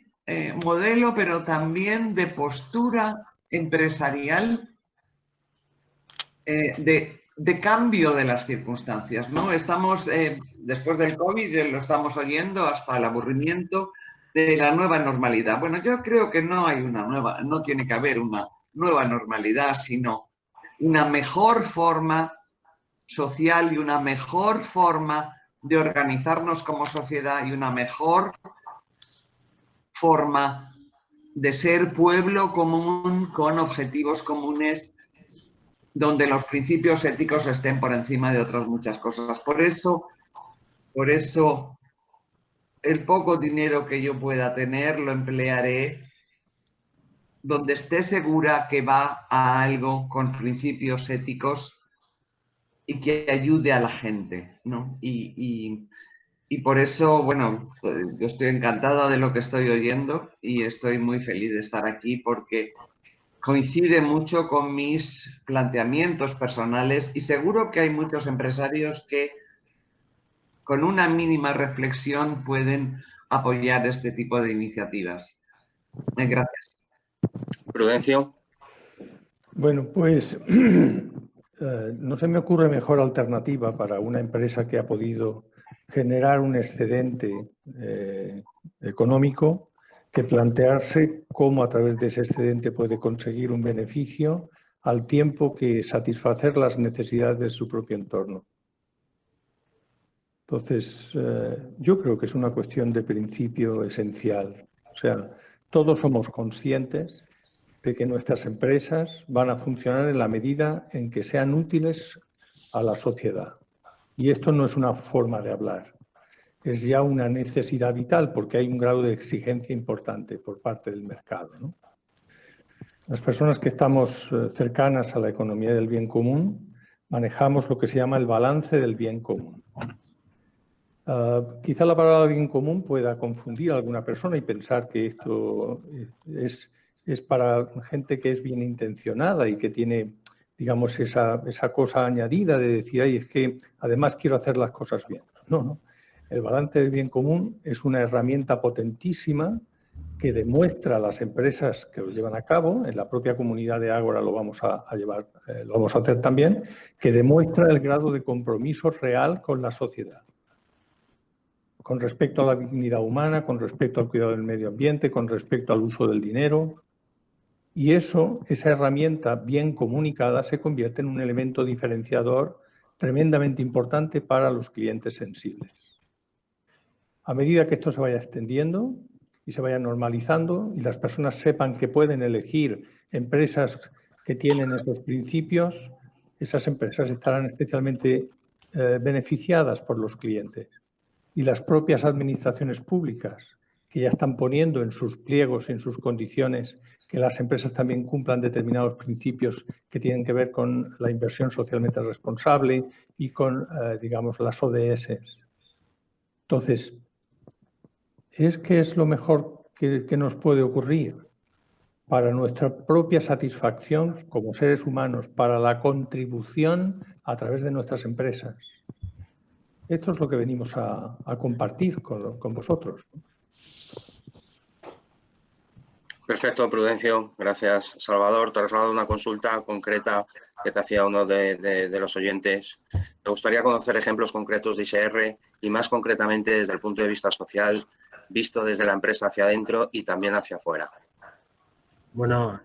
modelo, pero también de postura empresarial, de cambio de las circunstancias, ¿no? Estamos, después del COVID, lo estamos oyendo hasta el aburrimiento de la nueva normalidad. Bueno, yo creo que no hay una nueva, no tiene que haber una nueva normalidad, sino una mejor forma social y una mejor forma de organizarnos como sociedad y una mejor forma de ser pueblo común con objetivos comunes, donde los principios éticos estén por encima de otras muchas cosas. Por eso el poco dinero que yo pueda tener lo emplearé donde esté segura que va a algo con principios éticos y que ayude a la gente, ¿no? Y por eso, bueno, yo estoy encantada de lo que estoy oyendo y estoy muy feliz de estar aquí porque coincide mucho con mis planteamientos personales y seguro que hay muchos empresarios que con una mínima reflexión pueden apoyar este tipo de iniciativas. Gracias. Prudencio. Bueno, pues no se me ocurre mejor alternativa para una empresa que ha podido generar un excedente económico que plantearse cómo a través de ese excedente puede conseguir un beneficio al tiempo que satisfacer las necesidades de su propio entorno. Entonces, yo creo que es una cuestión de principio esencial. O sea, todos somos conscientes de que nuestras empresas van a funcionar en la medida en que sean útiles a la sociedad. Y esto no es una forma de hablar, es ya una necesidad vital porque hay un grado de exigencia importante por parte del mercado, ¿no? Las personas que estamos cercanas a la economía del bien común manejamos lo que se llama el balance del bien común. Quizá la palabra bien común pueda confundir a alguna persona y pensar que esto es para gente que es bien intencionada y que tiene, digamos, esa cosa añadida de decir, ay, es que además quiero hacer las cosas bien. No, no. El balance del bien común es una herramienta potentísima que demuestra a las empresas que lo llevan a cabo, en la propia comunidad de Ágora lo vamos a llevar, lo vamos a hacer también, que demuestra el grado de compromiso real con la sociedad, con respecto a la dignidad humana, con respecto al cuidado del medio ambiente, con respecto al uso del dinero. Y esa herramienta bien comunicada se convierte en un elemento diferenciador tremendamente importante para los clientes sensibles. A medida que esto se vaya extendiendo y se vaya normalizando y las personas sepan que pueden elegir empresas que tienen esos principios, esas empresas estarán especialmente beneficiadas por los clientes. Y las propias administraciones públicas, que ya están poniendo en sus pliegos, en sus condiciones, que las empresas también cumplan determinados principios que tienen que ver con la inversión socialmente responsable y con, digamos, las ODS. Entonces, ¿qué es lo mejor que nos puede ocurrir? Para nuestra propia satisfacción como seres humanos, para la contribución a través de nuestras empresas. Esto es lo que venimos a compartir con vosotros. Perfecto, Prudencio. Gracias, Salvador. Te has dado una consulta concreta que te hacía uno de los oyentes. Me gustaría conocer ejemplos concretos de ISR y más concretamente desde el punto de vista social, visto desde la empresa hacia adentro y también hacia afuera. Bueno,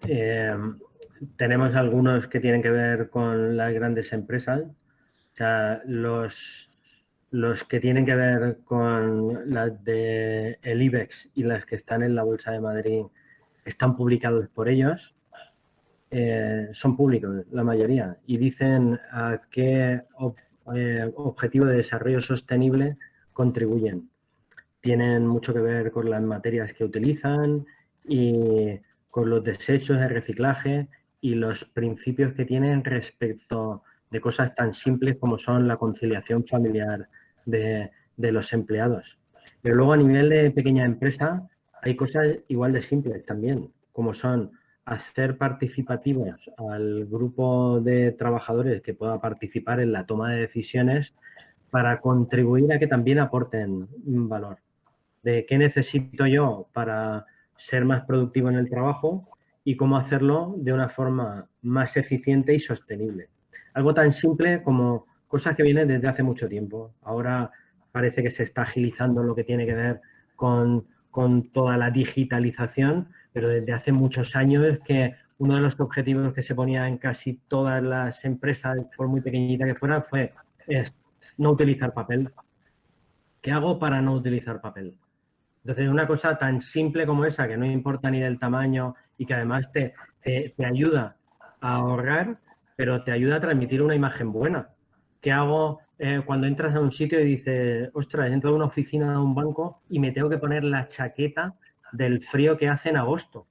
tenemos algunos que tienen que ver con las grandes empresas. O sea, los que tienen que ver con las del IBEX y las que están en la Bolsa de Madrid están publicados por ellos. Son públicos, la mayoría, y dicen a qué objetivo de desarrollo sostenible contribuyen. Tienen mucho que ver con las materias que utilizan y con los desechos de reciclaje y los principios que tienen respecto de cosas tan simples como son la conciliación familiar de los empleados. Pero luego a nivel de pequeña empresa hay cosas igual de simples también, como son hacer participativos al grupo de trabajadores que pueda participar en la toma de decisiones para contribuir a que también aporten valor. De qué necesito yo para ser más productivo en el trabajo y cómo hacerlo de una forma más eficiente y sostenible. Algo tan simple como cosas que vienen desde hace mucho tiempo. Ahora parece que se está agilizando lo que tiene que ver con toda la digitalización, pero desde hace muchos años es que uno de los objetivos que se ponía en casi todas las empresas, por muy pequeñita que fuera, es no utilizar papel. ¿Qué hago para no utilizar papel? Entonces, una cosa tan simple como esa, que no importa ni del tamaño y que además te ayuda a ahorrar, pero te ayuda a transmitir una imagen buena. ¿Qué hago cuando entras a un sitio y dices, ostras, entro a una oficina de un banco y me tengo que poner la chaqueta del frío que hace en agosto,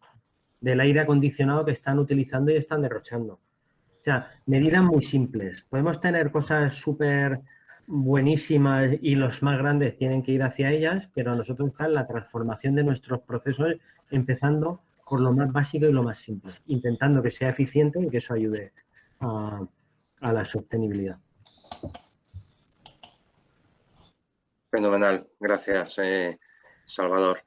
del aire acondicionado que están utilizando y están derrochando? O sea, medidas muy simples. Podemos tener cosas súper buenísimas y los más grandes tienen que ir hacia ellas, pero nosotros está en la transformación de nuestros procesos, empezando por lo más básico y lo más simple, intentando que sea eficiente y que eso ayude a la sostenibilidad. Fenomenal, gracias, Salvador.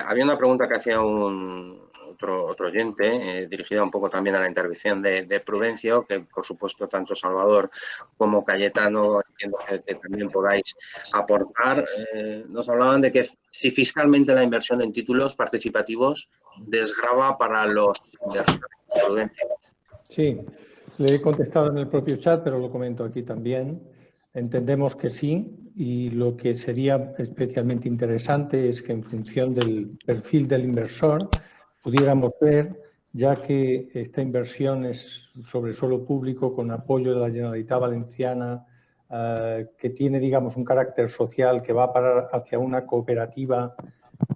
Había una pregunta que hacía otro oyente, dirigida un poco también a la intervención de Prudencio, que por supuesto tanto Salvador como Cayetano entiendo que también podáis aportar. Nos hablaban de que si fiscalmente la inversión en títulos participativos desgrava para los inversores. Prudencio. Sí, le he contestado en el propio chat, pero lo comento aquí también. Entendemos que sí, y lo que sería especialmente interesante es que en función del perfil del inversor pudiéramos ver, ya que esta inversión es sobre suelo público con apoyo de la Generalitat Valenciana, que tiene, digamos, un carácter social que va a parar hacia una cooperativa,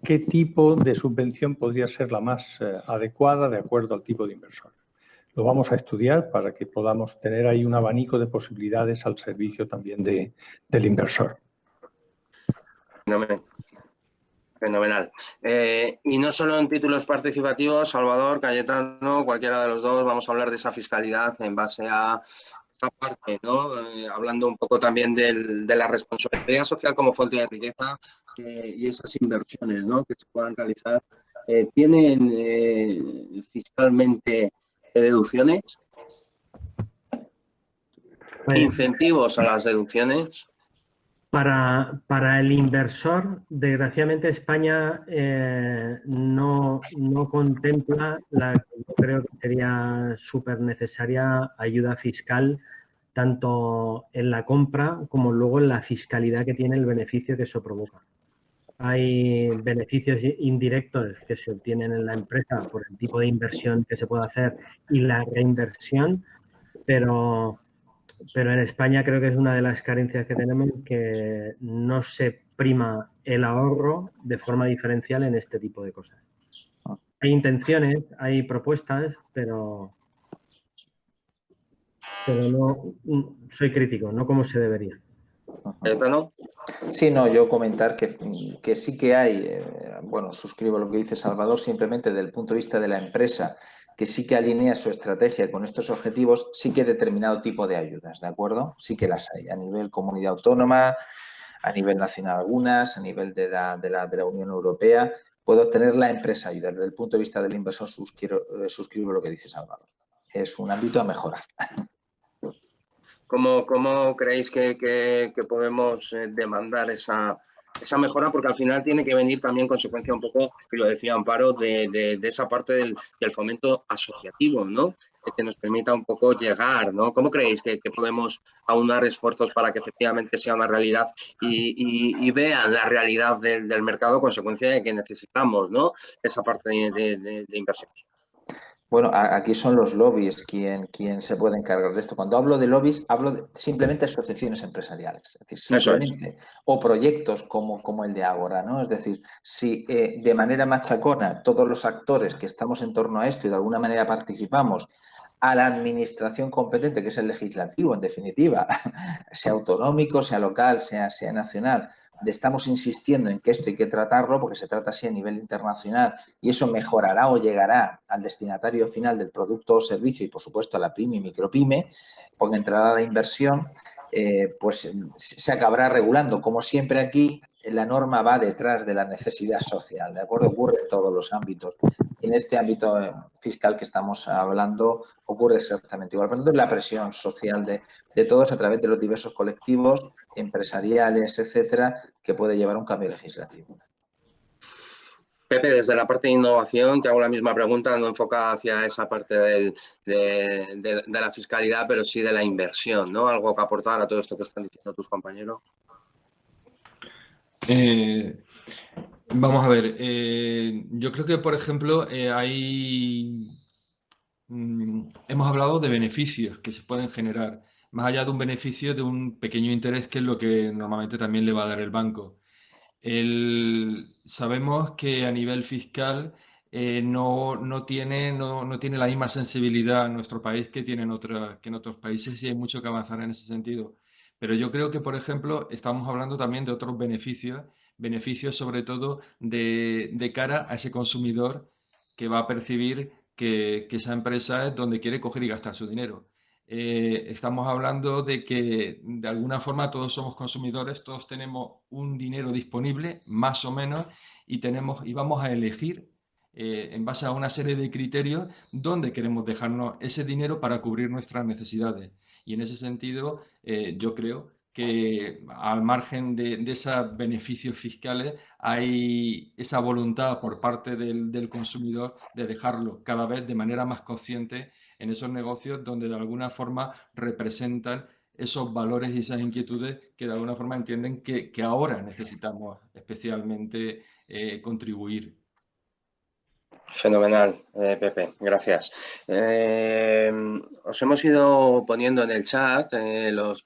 ¿qué tipo de subvención podría ser la más adecuada de acuerdo al tipo de inversor? Lo vamos a estudiar para que podamos tener ahí un abanico de posibilidades al servicio también del inversor. Fenomenal. Y no solo en títulos participativos, Salvador, Cayetano, cualquiera de los dos, vamos a hablar de esa fiscalidad en base a esa parte, ¿no? Hablando un poco también de la responsabilidad social como fuente de riqueza y esas inversiones, ¿no?, que se puedan realizar. ¿Tienen fiscalmente deducciones? ¿Incentivos a las deducciones? Para el inversor, desgraciadamente España no contempla la que yo creo que sería súper necesaria ayuda fiscal, tanto en la compra como luego en la fiscalidad que tiene el beneficio que eso provoca. Hay beneficios indirectos que se obtienen en la empresa por el tipo de inversión que se puede hacer y la reinversión, pero en España creo que es una de las carencias que tenemos, que no se prima el ahorro de forma diferencial en este tipo de cosas. Hay intenciones, hay propuestas, pero no, soy crítico, no como se debería. ¿No? Sí, no, yo comentar que sí que hay, bueno, suscribo lo que dice Salvador, simplemente desde el punto de vista de la empresa, que sí que alinea su estrategia con estos objetivos, sí que hay determinado tipo de ayudas, ¿de acuerdo? Sí que las hay a nivel comunidad autónoma, a nivel nacional algunas, a nivel de la Unión Europea, puede obtener la empresa ayuda. Desde el punto de vista del inversor suscribo lo que dice Salvador. Es un ámbito a mejorar. ¿Cómo creéis que podemos demandar esa mejora? Porque al final tiene que venir también consecuencia un poco, y lo decía Amparo, de esa parte del fomento asociativo, ¿no? Que nos permita un poco llegar, ¿no? ¿Cómo creéis que podemos aunar esfuerzos para que efectivamente sea una realidad y vean la realidad del mercado, consecuencia de que necesitamos, ¿no? Esa parte de inversión. Bueno, aquí son los lobbies quien se puede encargar de esto. Cuando hablo de lobbies, hablo simplemente de asociaciones empresariales, es decir, simplemente, o proyectos como el de Ágora, ¿no? Es decir, si de manera machacona todos los actores que estamos en torno a esto y de alguna manera participamos a la administración competente, que es el legislativo, en definitiva, sea autonómico, sea local, sea nacional, estamos insistiendo en que esto hay que tratarlo porque se trata así a nivel internacional y eso mejorará o llegará al destinatario final del producto o servicio y, por supuesto, a la pyme y micropyme, porque entrará la inversión, pues se acabará regulando. Como siempre aquí, la norma va detrás de la necesidad social, ¿de acuerdo? Ocurre en todos los ámbitos. En este ámbito fiscal que estamos hablando ocurre exactamente igual. Por lo tanto, la presión social de todos a través de los diversos colectivos empresariales, etcétera, que puede llevar a un cambio legislativo. Pepe, desde la parte de innovación, te hago la misma pregunta, no enfocada hacia esa parte de la fiscalidad, pero sí de la inversión, ¿no? Algo que aportar a todo esto que están diciendo tus compañeros. Vamos a ver, yo creo que, por ejemplo, hemos hablado de beneficios que se pueden generar, más allá de un beneficio de un pequeño interés, que es lo que normalmente también le va a dar el banco. Sabemos que a nivel fiscal no tiene la misma sensibilidad en nuestro país que en otros países, y hay mucho que avanzar en ese sentido. Pero yo creo que, por ejemplo, estamos hablando también de otros beneficios sobre todo de cara a ese consumidor que va a percibir que esa empresa es donde quiere coger y gastar su dinero. Estamos hablando de que de alguna forma todos somos consumidores, todos tenemos un dinero disponible, más o menos, y vamos a elegir en base a una serie de criterios dónde queremos dejarnos ese dinero para cubrir nuestras necesidades. Y en ese sentido, yo creo que al margen de esos beneficios fiscales hay esa voluntad por parte del consumidor de dejarlo cada vez de manera más consciente en esos negocios donde de alguna forma representan esos valores y esas inquietudes que de alguna forma entienden que ahora necesitamos especialmente contribuir. Fenomenal, Pepe, gracias. Os hemos ido poniendo en el chat los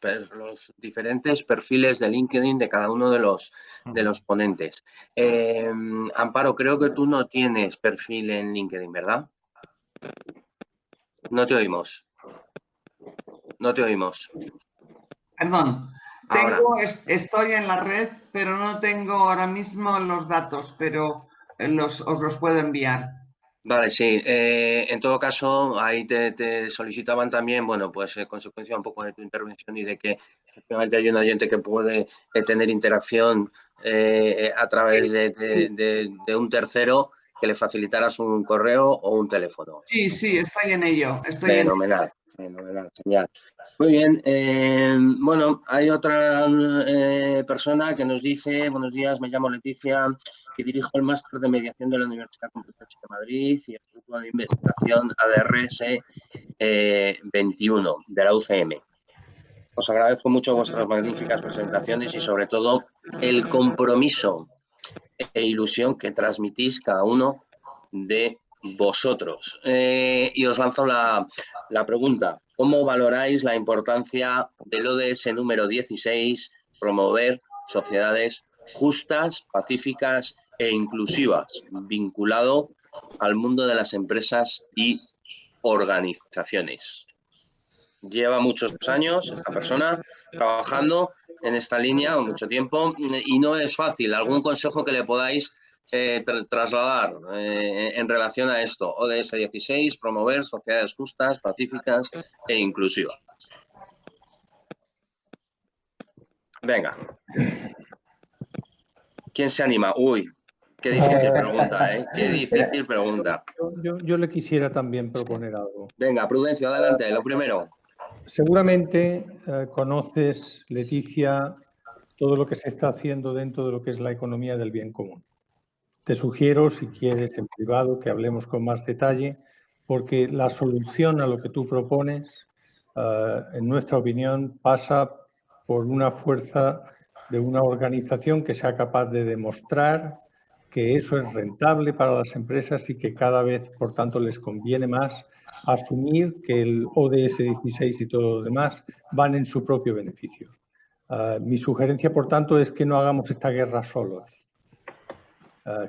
diferentes perfiles de LinkedIn de cada uno de los ponentes. Amparo, creo que tú no tienes perfil en LinkedIn, ¿verdad? No te oímos. No te oímos. Perdón. Ahora. Estoy en la red, pero no tengo ahora mismo los datos, pero os los puedo enviar. Vale, sí. En todo caso, ahí te solicitaban también, bueno, pues consecuencia un poco de tu intervención y de que efectivamente hay un oyente que puede tener interacción a través de un tercero, que le facilitaras un correo o un teléfono. Sí, estoy en ello. Fenomenal, genial. Muy bien, bueno, hay otra persona que nos dice: buenos días, me llamo Leticia y dirijo el máster de mediación de la Universidad Complutense de Madrid y el grupo de investigación ADRS 21 de la UCM. Os agradezco mucho vuestras magníficas presentaciones y sobre todo el compromiso e ilusión que transmitís cada uno de vosotros. Y os lanzo la pregunta: ¿cómo valoráis la importancia del ODS número 16, promover sociedades justas, pacíficas e inclusivas, vinculado al mundo de las empresas y organizaciones? Lleva muchos años esta persona trabajando en esta línea, mucho tiempo, y no es fácil. ¿Algún consejo que le podáis trasladar en relación a esto? ODS 16, promover sociedades justas, pacíficas e inclusivas. Venga. ¿Quién se anima? Uy, qué difícil pregunta, ¿eh? Qué difícil pregunta. Yo le quisiera también proponer algo. Venga, Prudencio, adelante, lo primero. Seguramente conoces, Leticia, todo lo que se está haciendo dentro de lo que es la economía del bien común. Te sugiero, si quieres, en privado, que hablemos con más detalle, porque la solución a lo que tú propones, en nuestra opinión, pasa por una fuerza de una organización que sea capaz de demostrar que eso es rentable para las empresas y que cada vez, por tanto, les conviene más asumir que el ODS 16 y todo lo demás van en su propio beneficio. Mi sugerencia, por tanto, es que no hagamos esta guerra solos,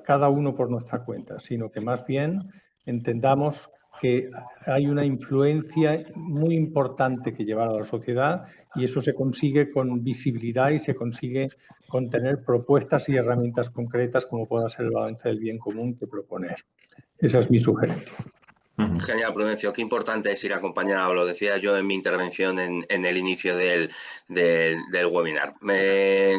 cada uno por nuestra cuenta, sino que más bien entendamos que hay una influencia muy importante que llevar a la sociedad y eso se consigue con visibilidad y se consigue con tener propuestas y herramientas concretas como pueda ser el balance del bien común que proponer. Esa es mi sugerencia. Genial, Prudencio. Qué importante es ir acompañado, lo decía yo en mi intervención en el inicio del webinar.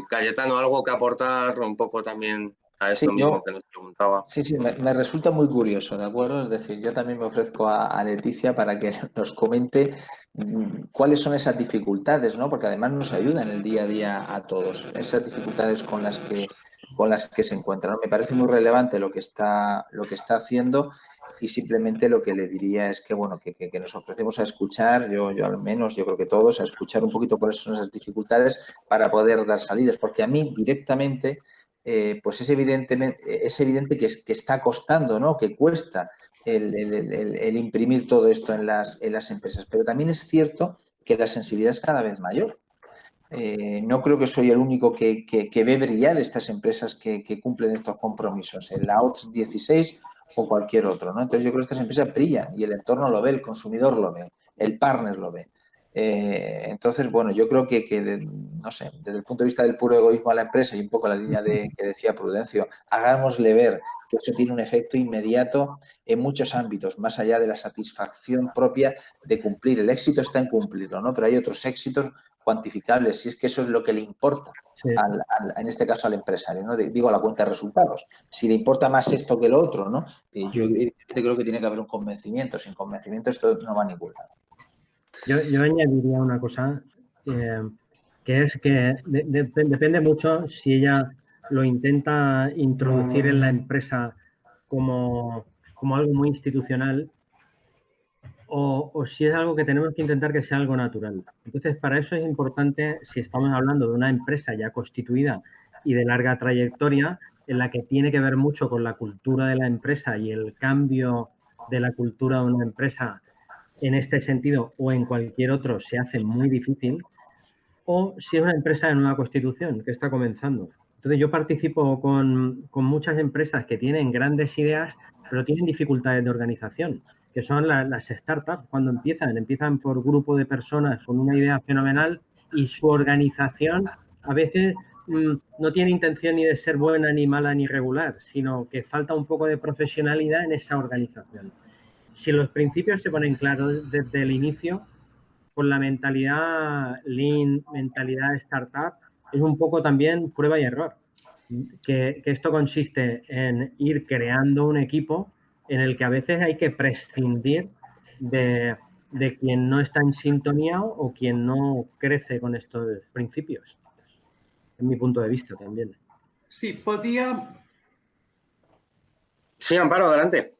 Cayetano, ¿algo que aportar un poco también a esto mismo que nos preguntaba? Sí, me resulta muy curioso, ¿de acuerdo? Es decir, yo también me ofrezco a Leticia para que nos comente cuáles son esas dificultades, ¿no? Porque además nos ayuda en el día a día a todos, esas dificultades con las que se encuentran. Me parece muy relevante lo que está haciendo y simplemente lo que le diría es que, bueno, que nos ofrecemos a escuchar, yo al menos, yo creo que todos, a escuchar un poquito cuáles son esas dificultades para poder dar salidas, porque a mí directamente... pues es evidente que está costando, ¿no? Que cuesta el imprimir todo esto en las empresas. Pero también es cierto que la sensibilidad es cada vez mayor. No creo que soy el único que ve brillar estas empresas que cumplen estos compromisos, el ODS 16 o cualquier otro, ¿no? Entonces yo creo que estas empresas brillan y el entorno lo ve, el consumidor lo ve, el partner lo ve. Entonces, bueno, yo creo que no sé, desde el punto de vista del puro egoísmo a la empresa y un poco la línea que decía Prudencio, hagámosle ver que eso tiene un efecto inmediato en muchos ámbitos, más allá de la satisfacción propia de cumplir. El éxito está en cumplirlo, ¿no? Pero hay otros éxitos cuantificables, si es que eso es lo que le importa, sí, en este caso al empresario, ¿no? Digo, a la cuenta de resultados. Si le importa más esto que lo otro, ¿no? Yo creo que tiene que haber un convencimiento. Sin convencimiento esto no va a ningún lado. Yo añadiría una cosa, que es que depende mucho si ella lo intenta introducir en la empresa como algo muy institucional o si es algo que tenemos que intentar que sea algo natural. Entonces, para eso es importante, si estamos hablando de una empresa ya constituida y de larga trayectoria, en la que tiene que ver mucho con la cultura de la empresa y el cambio de la cultura de una empresa en este sentido o en cualquier otro se hace muy difícil, o si es una empresa de nueva constitución que está comenzando. Entonces yo participo con muchas empresas que tienen grandes ideas, pero tienen dificultades de organización, que son las startups. Cuando empiezan por grupo de personas con una idea fenomenal y su organización a veces no tiene intención ni de ser buena, ni mala, ni regular, sino que falta un poco de profesionalidad en esa organización. Si los principios se ponen claros desde el inicio, con la mentalidad lean, mentalidad startup, es un poco también prueba y error. Que esto consiste en ir creando un equipo en el que a veces hay que prescindir de quien no está en sintonía o quien no crece con estos principios. Es mi punto de vista también. Sí, podía... Sí, Amparo, adelante.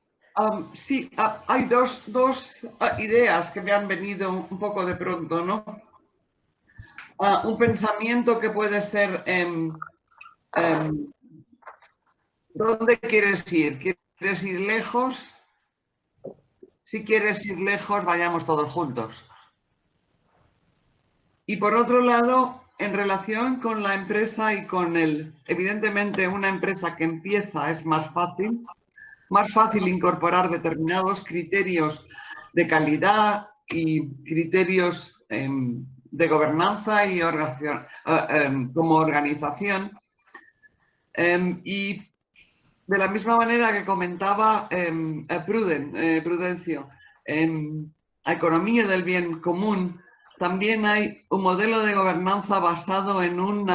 Sí, hay dos ideas que me han venido un poco de pronto, ¿no? Un pensamiento que puede ser, ¿dónde quieres ir? ¿Quieres ir lejos? Si quieres ir lejos, vayamos todos juntos. Y por otro lado, en relación con la empresa y con evidentemente una empresa que empieza es más fácil incorporar determinados criterios de calidad y criterios de gobernanza y como organización. Y de la misma manera que comentaba Prudencio, la economía del bien común, también hay un modelo de gobernanza basado en un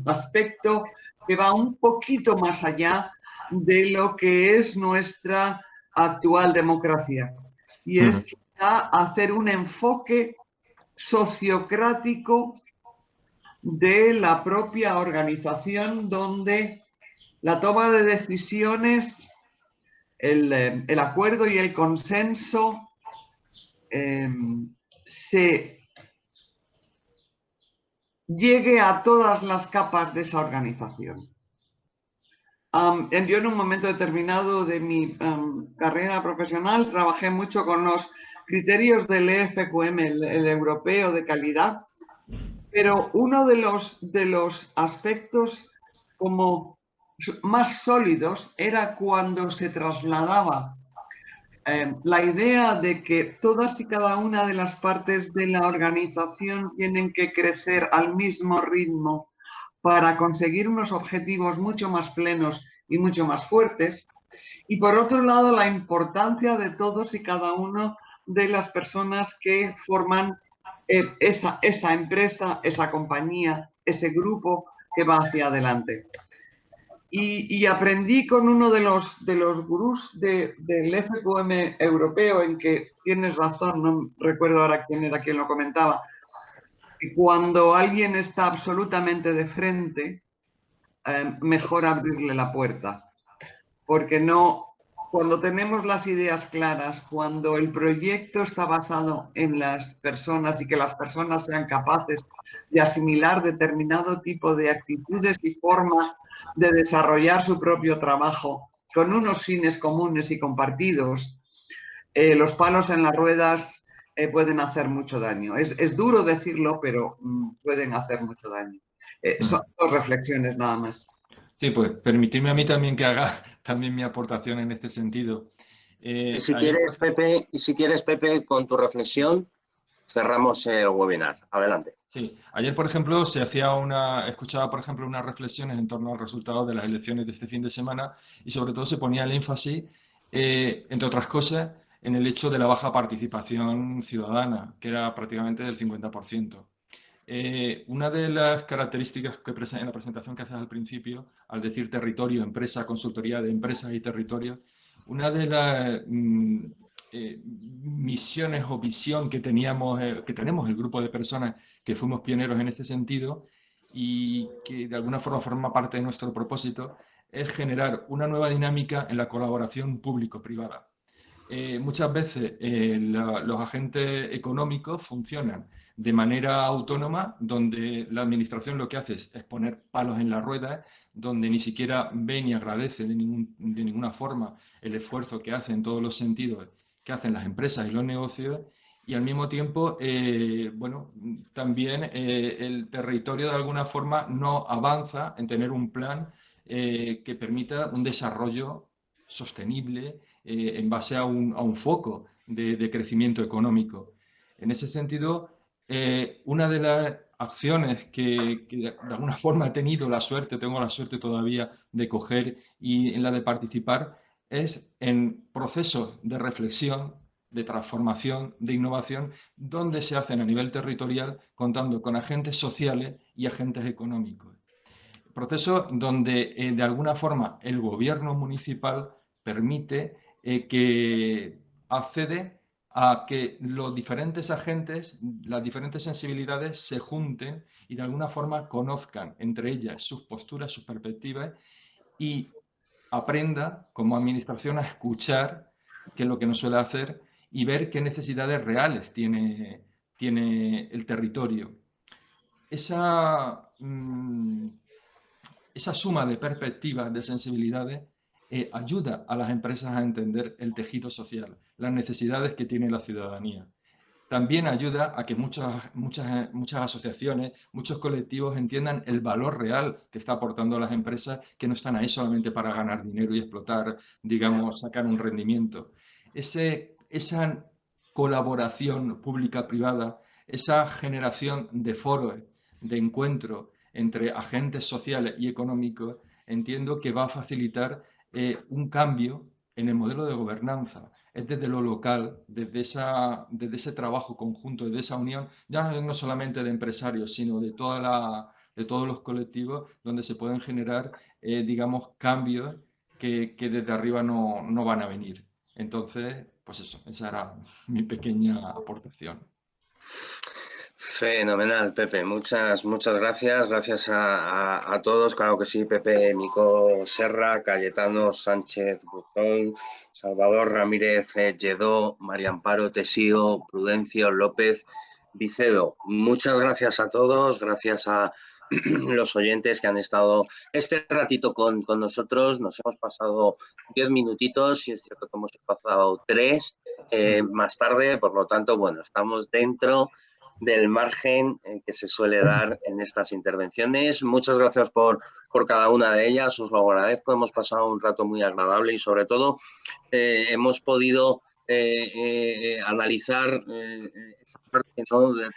aspecto que va un poquito más allá de lo que es nuestra actual democracia. Y es quizá hacer un enfoque sociocrático de la propia organización, donde la toma de decisiones, el acuerdo y el consenso se llegue a todas las capas de esa organización. Yo en un momento determinado de mi carrera profesional trabajé mucho con los criterios del EFQM, el europeo de calidad, pero uno de los aspectos como más sólidos era cuando se trasladaba la idea de que todas y cada una de las partes de la organización tienen que crecer al mismo ritmo para conseguir unos objetivos mucho más plenos y mucho más fuertes. Y por otro lado, la importancia de todos y cada uno de las personas que forman esa empresa, esa compañía, ese grupo que va hacia adelante. Y aprendí con uno de los gurús del FQM europeo, en que tienes razón, no recuerdo ahora quién era quien lo comentaba, que cuando alguien está absolutamente de frente, mejor abrirle la puerta, porque cuando tenemos las ideas claras, cuando el proyecto está basado en las personas y que las personas sean capaces de asimilar determinado tipo de actitudes y forma de desarrollar su propio trabajo con unos fines comunes y compartidos, los palos en las ruedas pueden hacer mucho daño. Es duro decirlo, pero pueden hacer mucho daño. Son dos reflexiones nada más. Sí, pues permitirme a mí también que haga también mi aportación en este sentido. Y si quieres, Pepe, con tu reflexión, cerramos el webinar. Adelante. Sí, ayer, por ejemplo, escuchaba, por ejemplo, unas reflexiones en torno al resultado de las elecciones de este fin de semana y sobre todo se ponía el énfasis, entre otras cosas, en el hecho de la baja participación ciudadana, que era prácticamente del 50%. Una de las características que en la presentación que haces al principio, al decir territorio, empresa, consultoría de empresas y territorio, una de las misiones o visión que tenemos el grupo de personas que fuimos pioneros en este sentido y que de alguna forma forma parte de nuestro propósito, es generar una nueva dinámica en la colaboración público-privada. Muchas veces los agentes económicos funcionan de manera autónoma, donde la administración lo que hace es poner palos en las ruedas, donde ni siquiera ve ni agradece de ninguna forma el esfuerzo que hacen en todos los sentidos que hacen las empresas y los negocios, y al mismo tiempo, bueno, también el territorio de alguna forma no avanza en tener un plan que permita un desarrollo sostenible en base a un foco de crecimiento económico. En ese sentido, una de las acciones que de alguna forma tengo la suerte todavía de coger y en la de participar, es en procesos de reflexión, de transformación, de innovación, donde se hacen a nivel territorial contando con agentes sociales y agentes económicos. Procesos donde de alguna forma el gobierno municipal permite que accede a que los diferentes agentes, las diferentes sensibilidades se junten y de alguna forma conozcan entre ellas sus posturas, sus perspectivas y aprenda como administración a escuchar, que es lo que no suele hacer, y ver qué necesidades reales tiene el territorio. Esa suma de perspectivas, de sensibilidades, ayuda a las empresas a entender el tejido social, las necesidades que tiene la ciudadanía. También ayuda a que muchas asociaciones, muchos colectivos entiendan el valor real que está aportando a las empresas, que no están ahí solamente para ganar dinero y explotar, digamos, sacar un rendimiento. Esa colaboración pública-privada, esa generación de foros, de encuentro entre agentes sociales y económicos, entiendo que va a facilitar un cambio en el modelo de gobernanza. Es desde lo local, desde ese trabajo conjunto, desde esa unión, ya no solamente de empresarios, sino de toda de todos los colectivos, donde se pueden generar, digamos, cambios que desde arriba no van a venir. Entonces, pues eso, esa era mi pequeña aportación. Fenomenal, Pepe. Muchas gracias. Gracias a todos. Claro que sí, Pepe Mico Serra, Cayetano Sánchez Butón, Salvador Ramírez Lledó, María Amparo Tesío, Prudencio López Vicedo. Muchas gracias a todos. Gracias a los oyentes que han estado este ratito con nosotros. Nos hemos pasado 10 minutitos y es cierto que hemos pasado 3 más tarde. Por lo tanto, bueno, estamos dentro del margen que se suele dar en estas intervenciones. Muchas gracias por cada una de ellas, os lo agradezco, hemos pasado un rato muy agradable y sobre todo hemos podido analizar esa parte, ¿no? de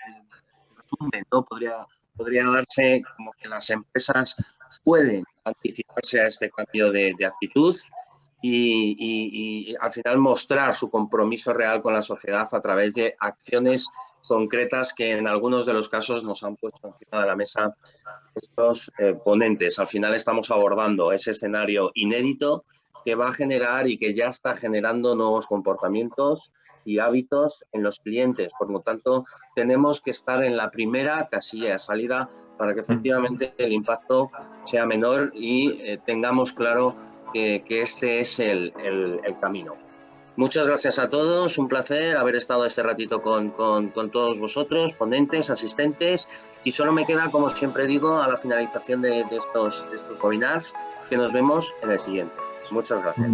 resumen, ¿no? Podría darse como que las empresas pueden anticiparse a este cambio de actitud y al final mostrar su compromiso real con la sociedad a través de acciones concretas que en algunos de los casos nos han puesto encima de la mesa estos ponentes. Al final estamos abordando ese escenario inédito que va a generar y que ya está generando nuevos comportamientos y hábitos en los clientes. Por lo tanto, tenemos que estar en la primera casilla de salida para que efectivamente el impacto sea menor y tengamos claro que este es el camino. Muchas gracias a todos, un placer haber estado este ratito con todos vosotros, ponentes, asistentes, y solo me queda, como siempre digo, a la finalización de estos webinars, que nos vemos en el siguiente. Muchas gracias.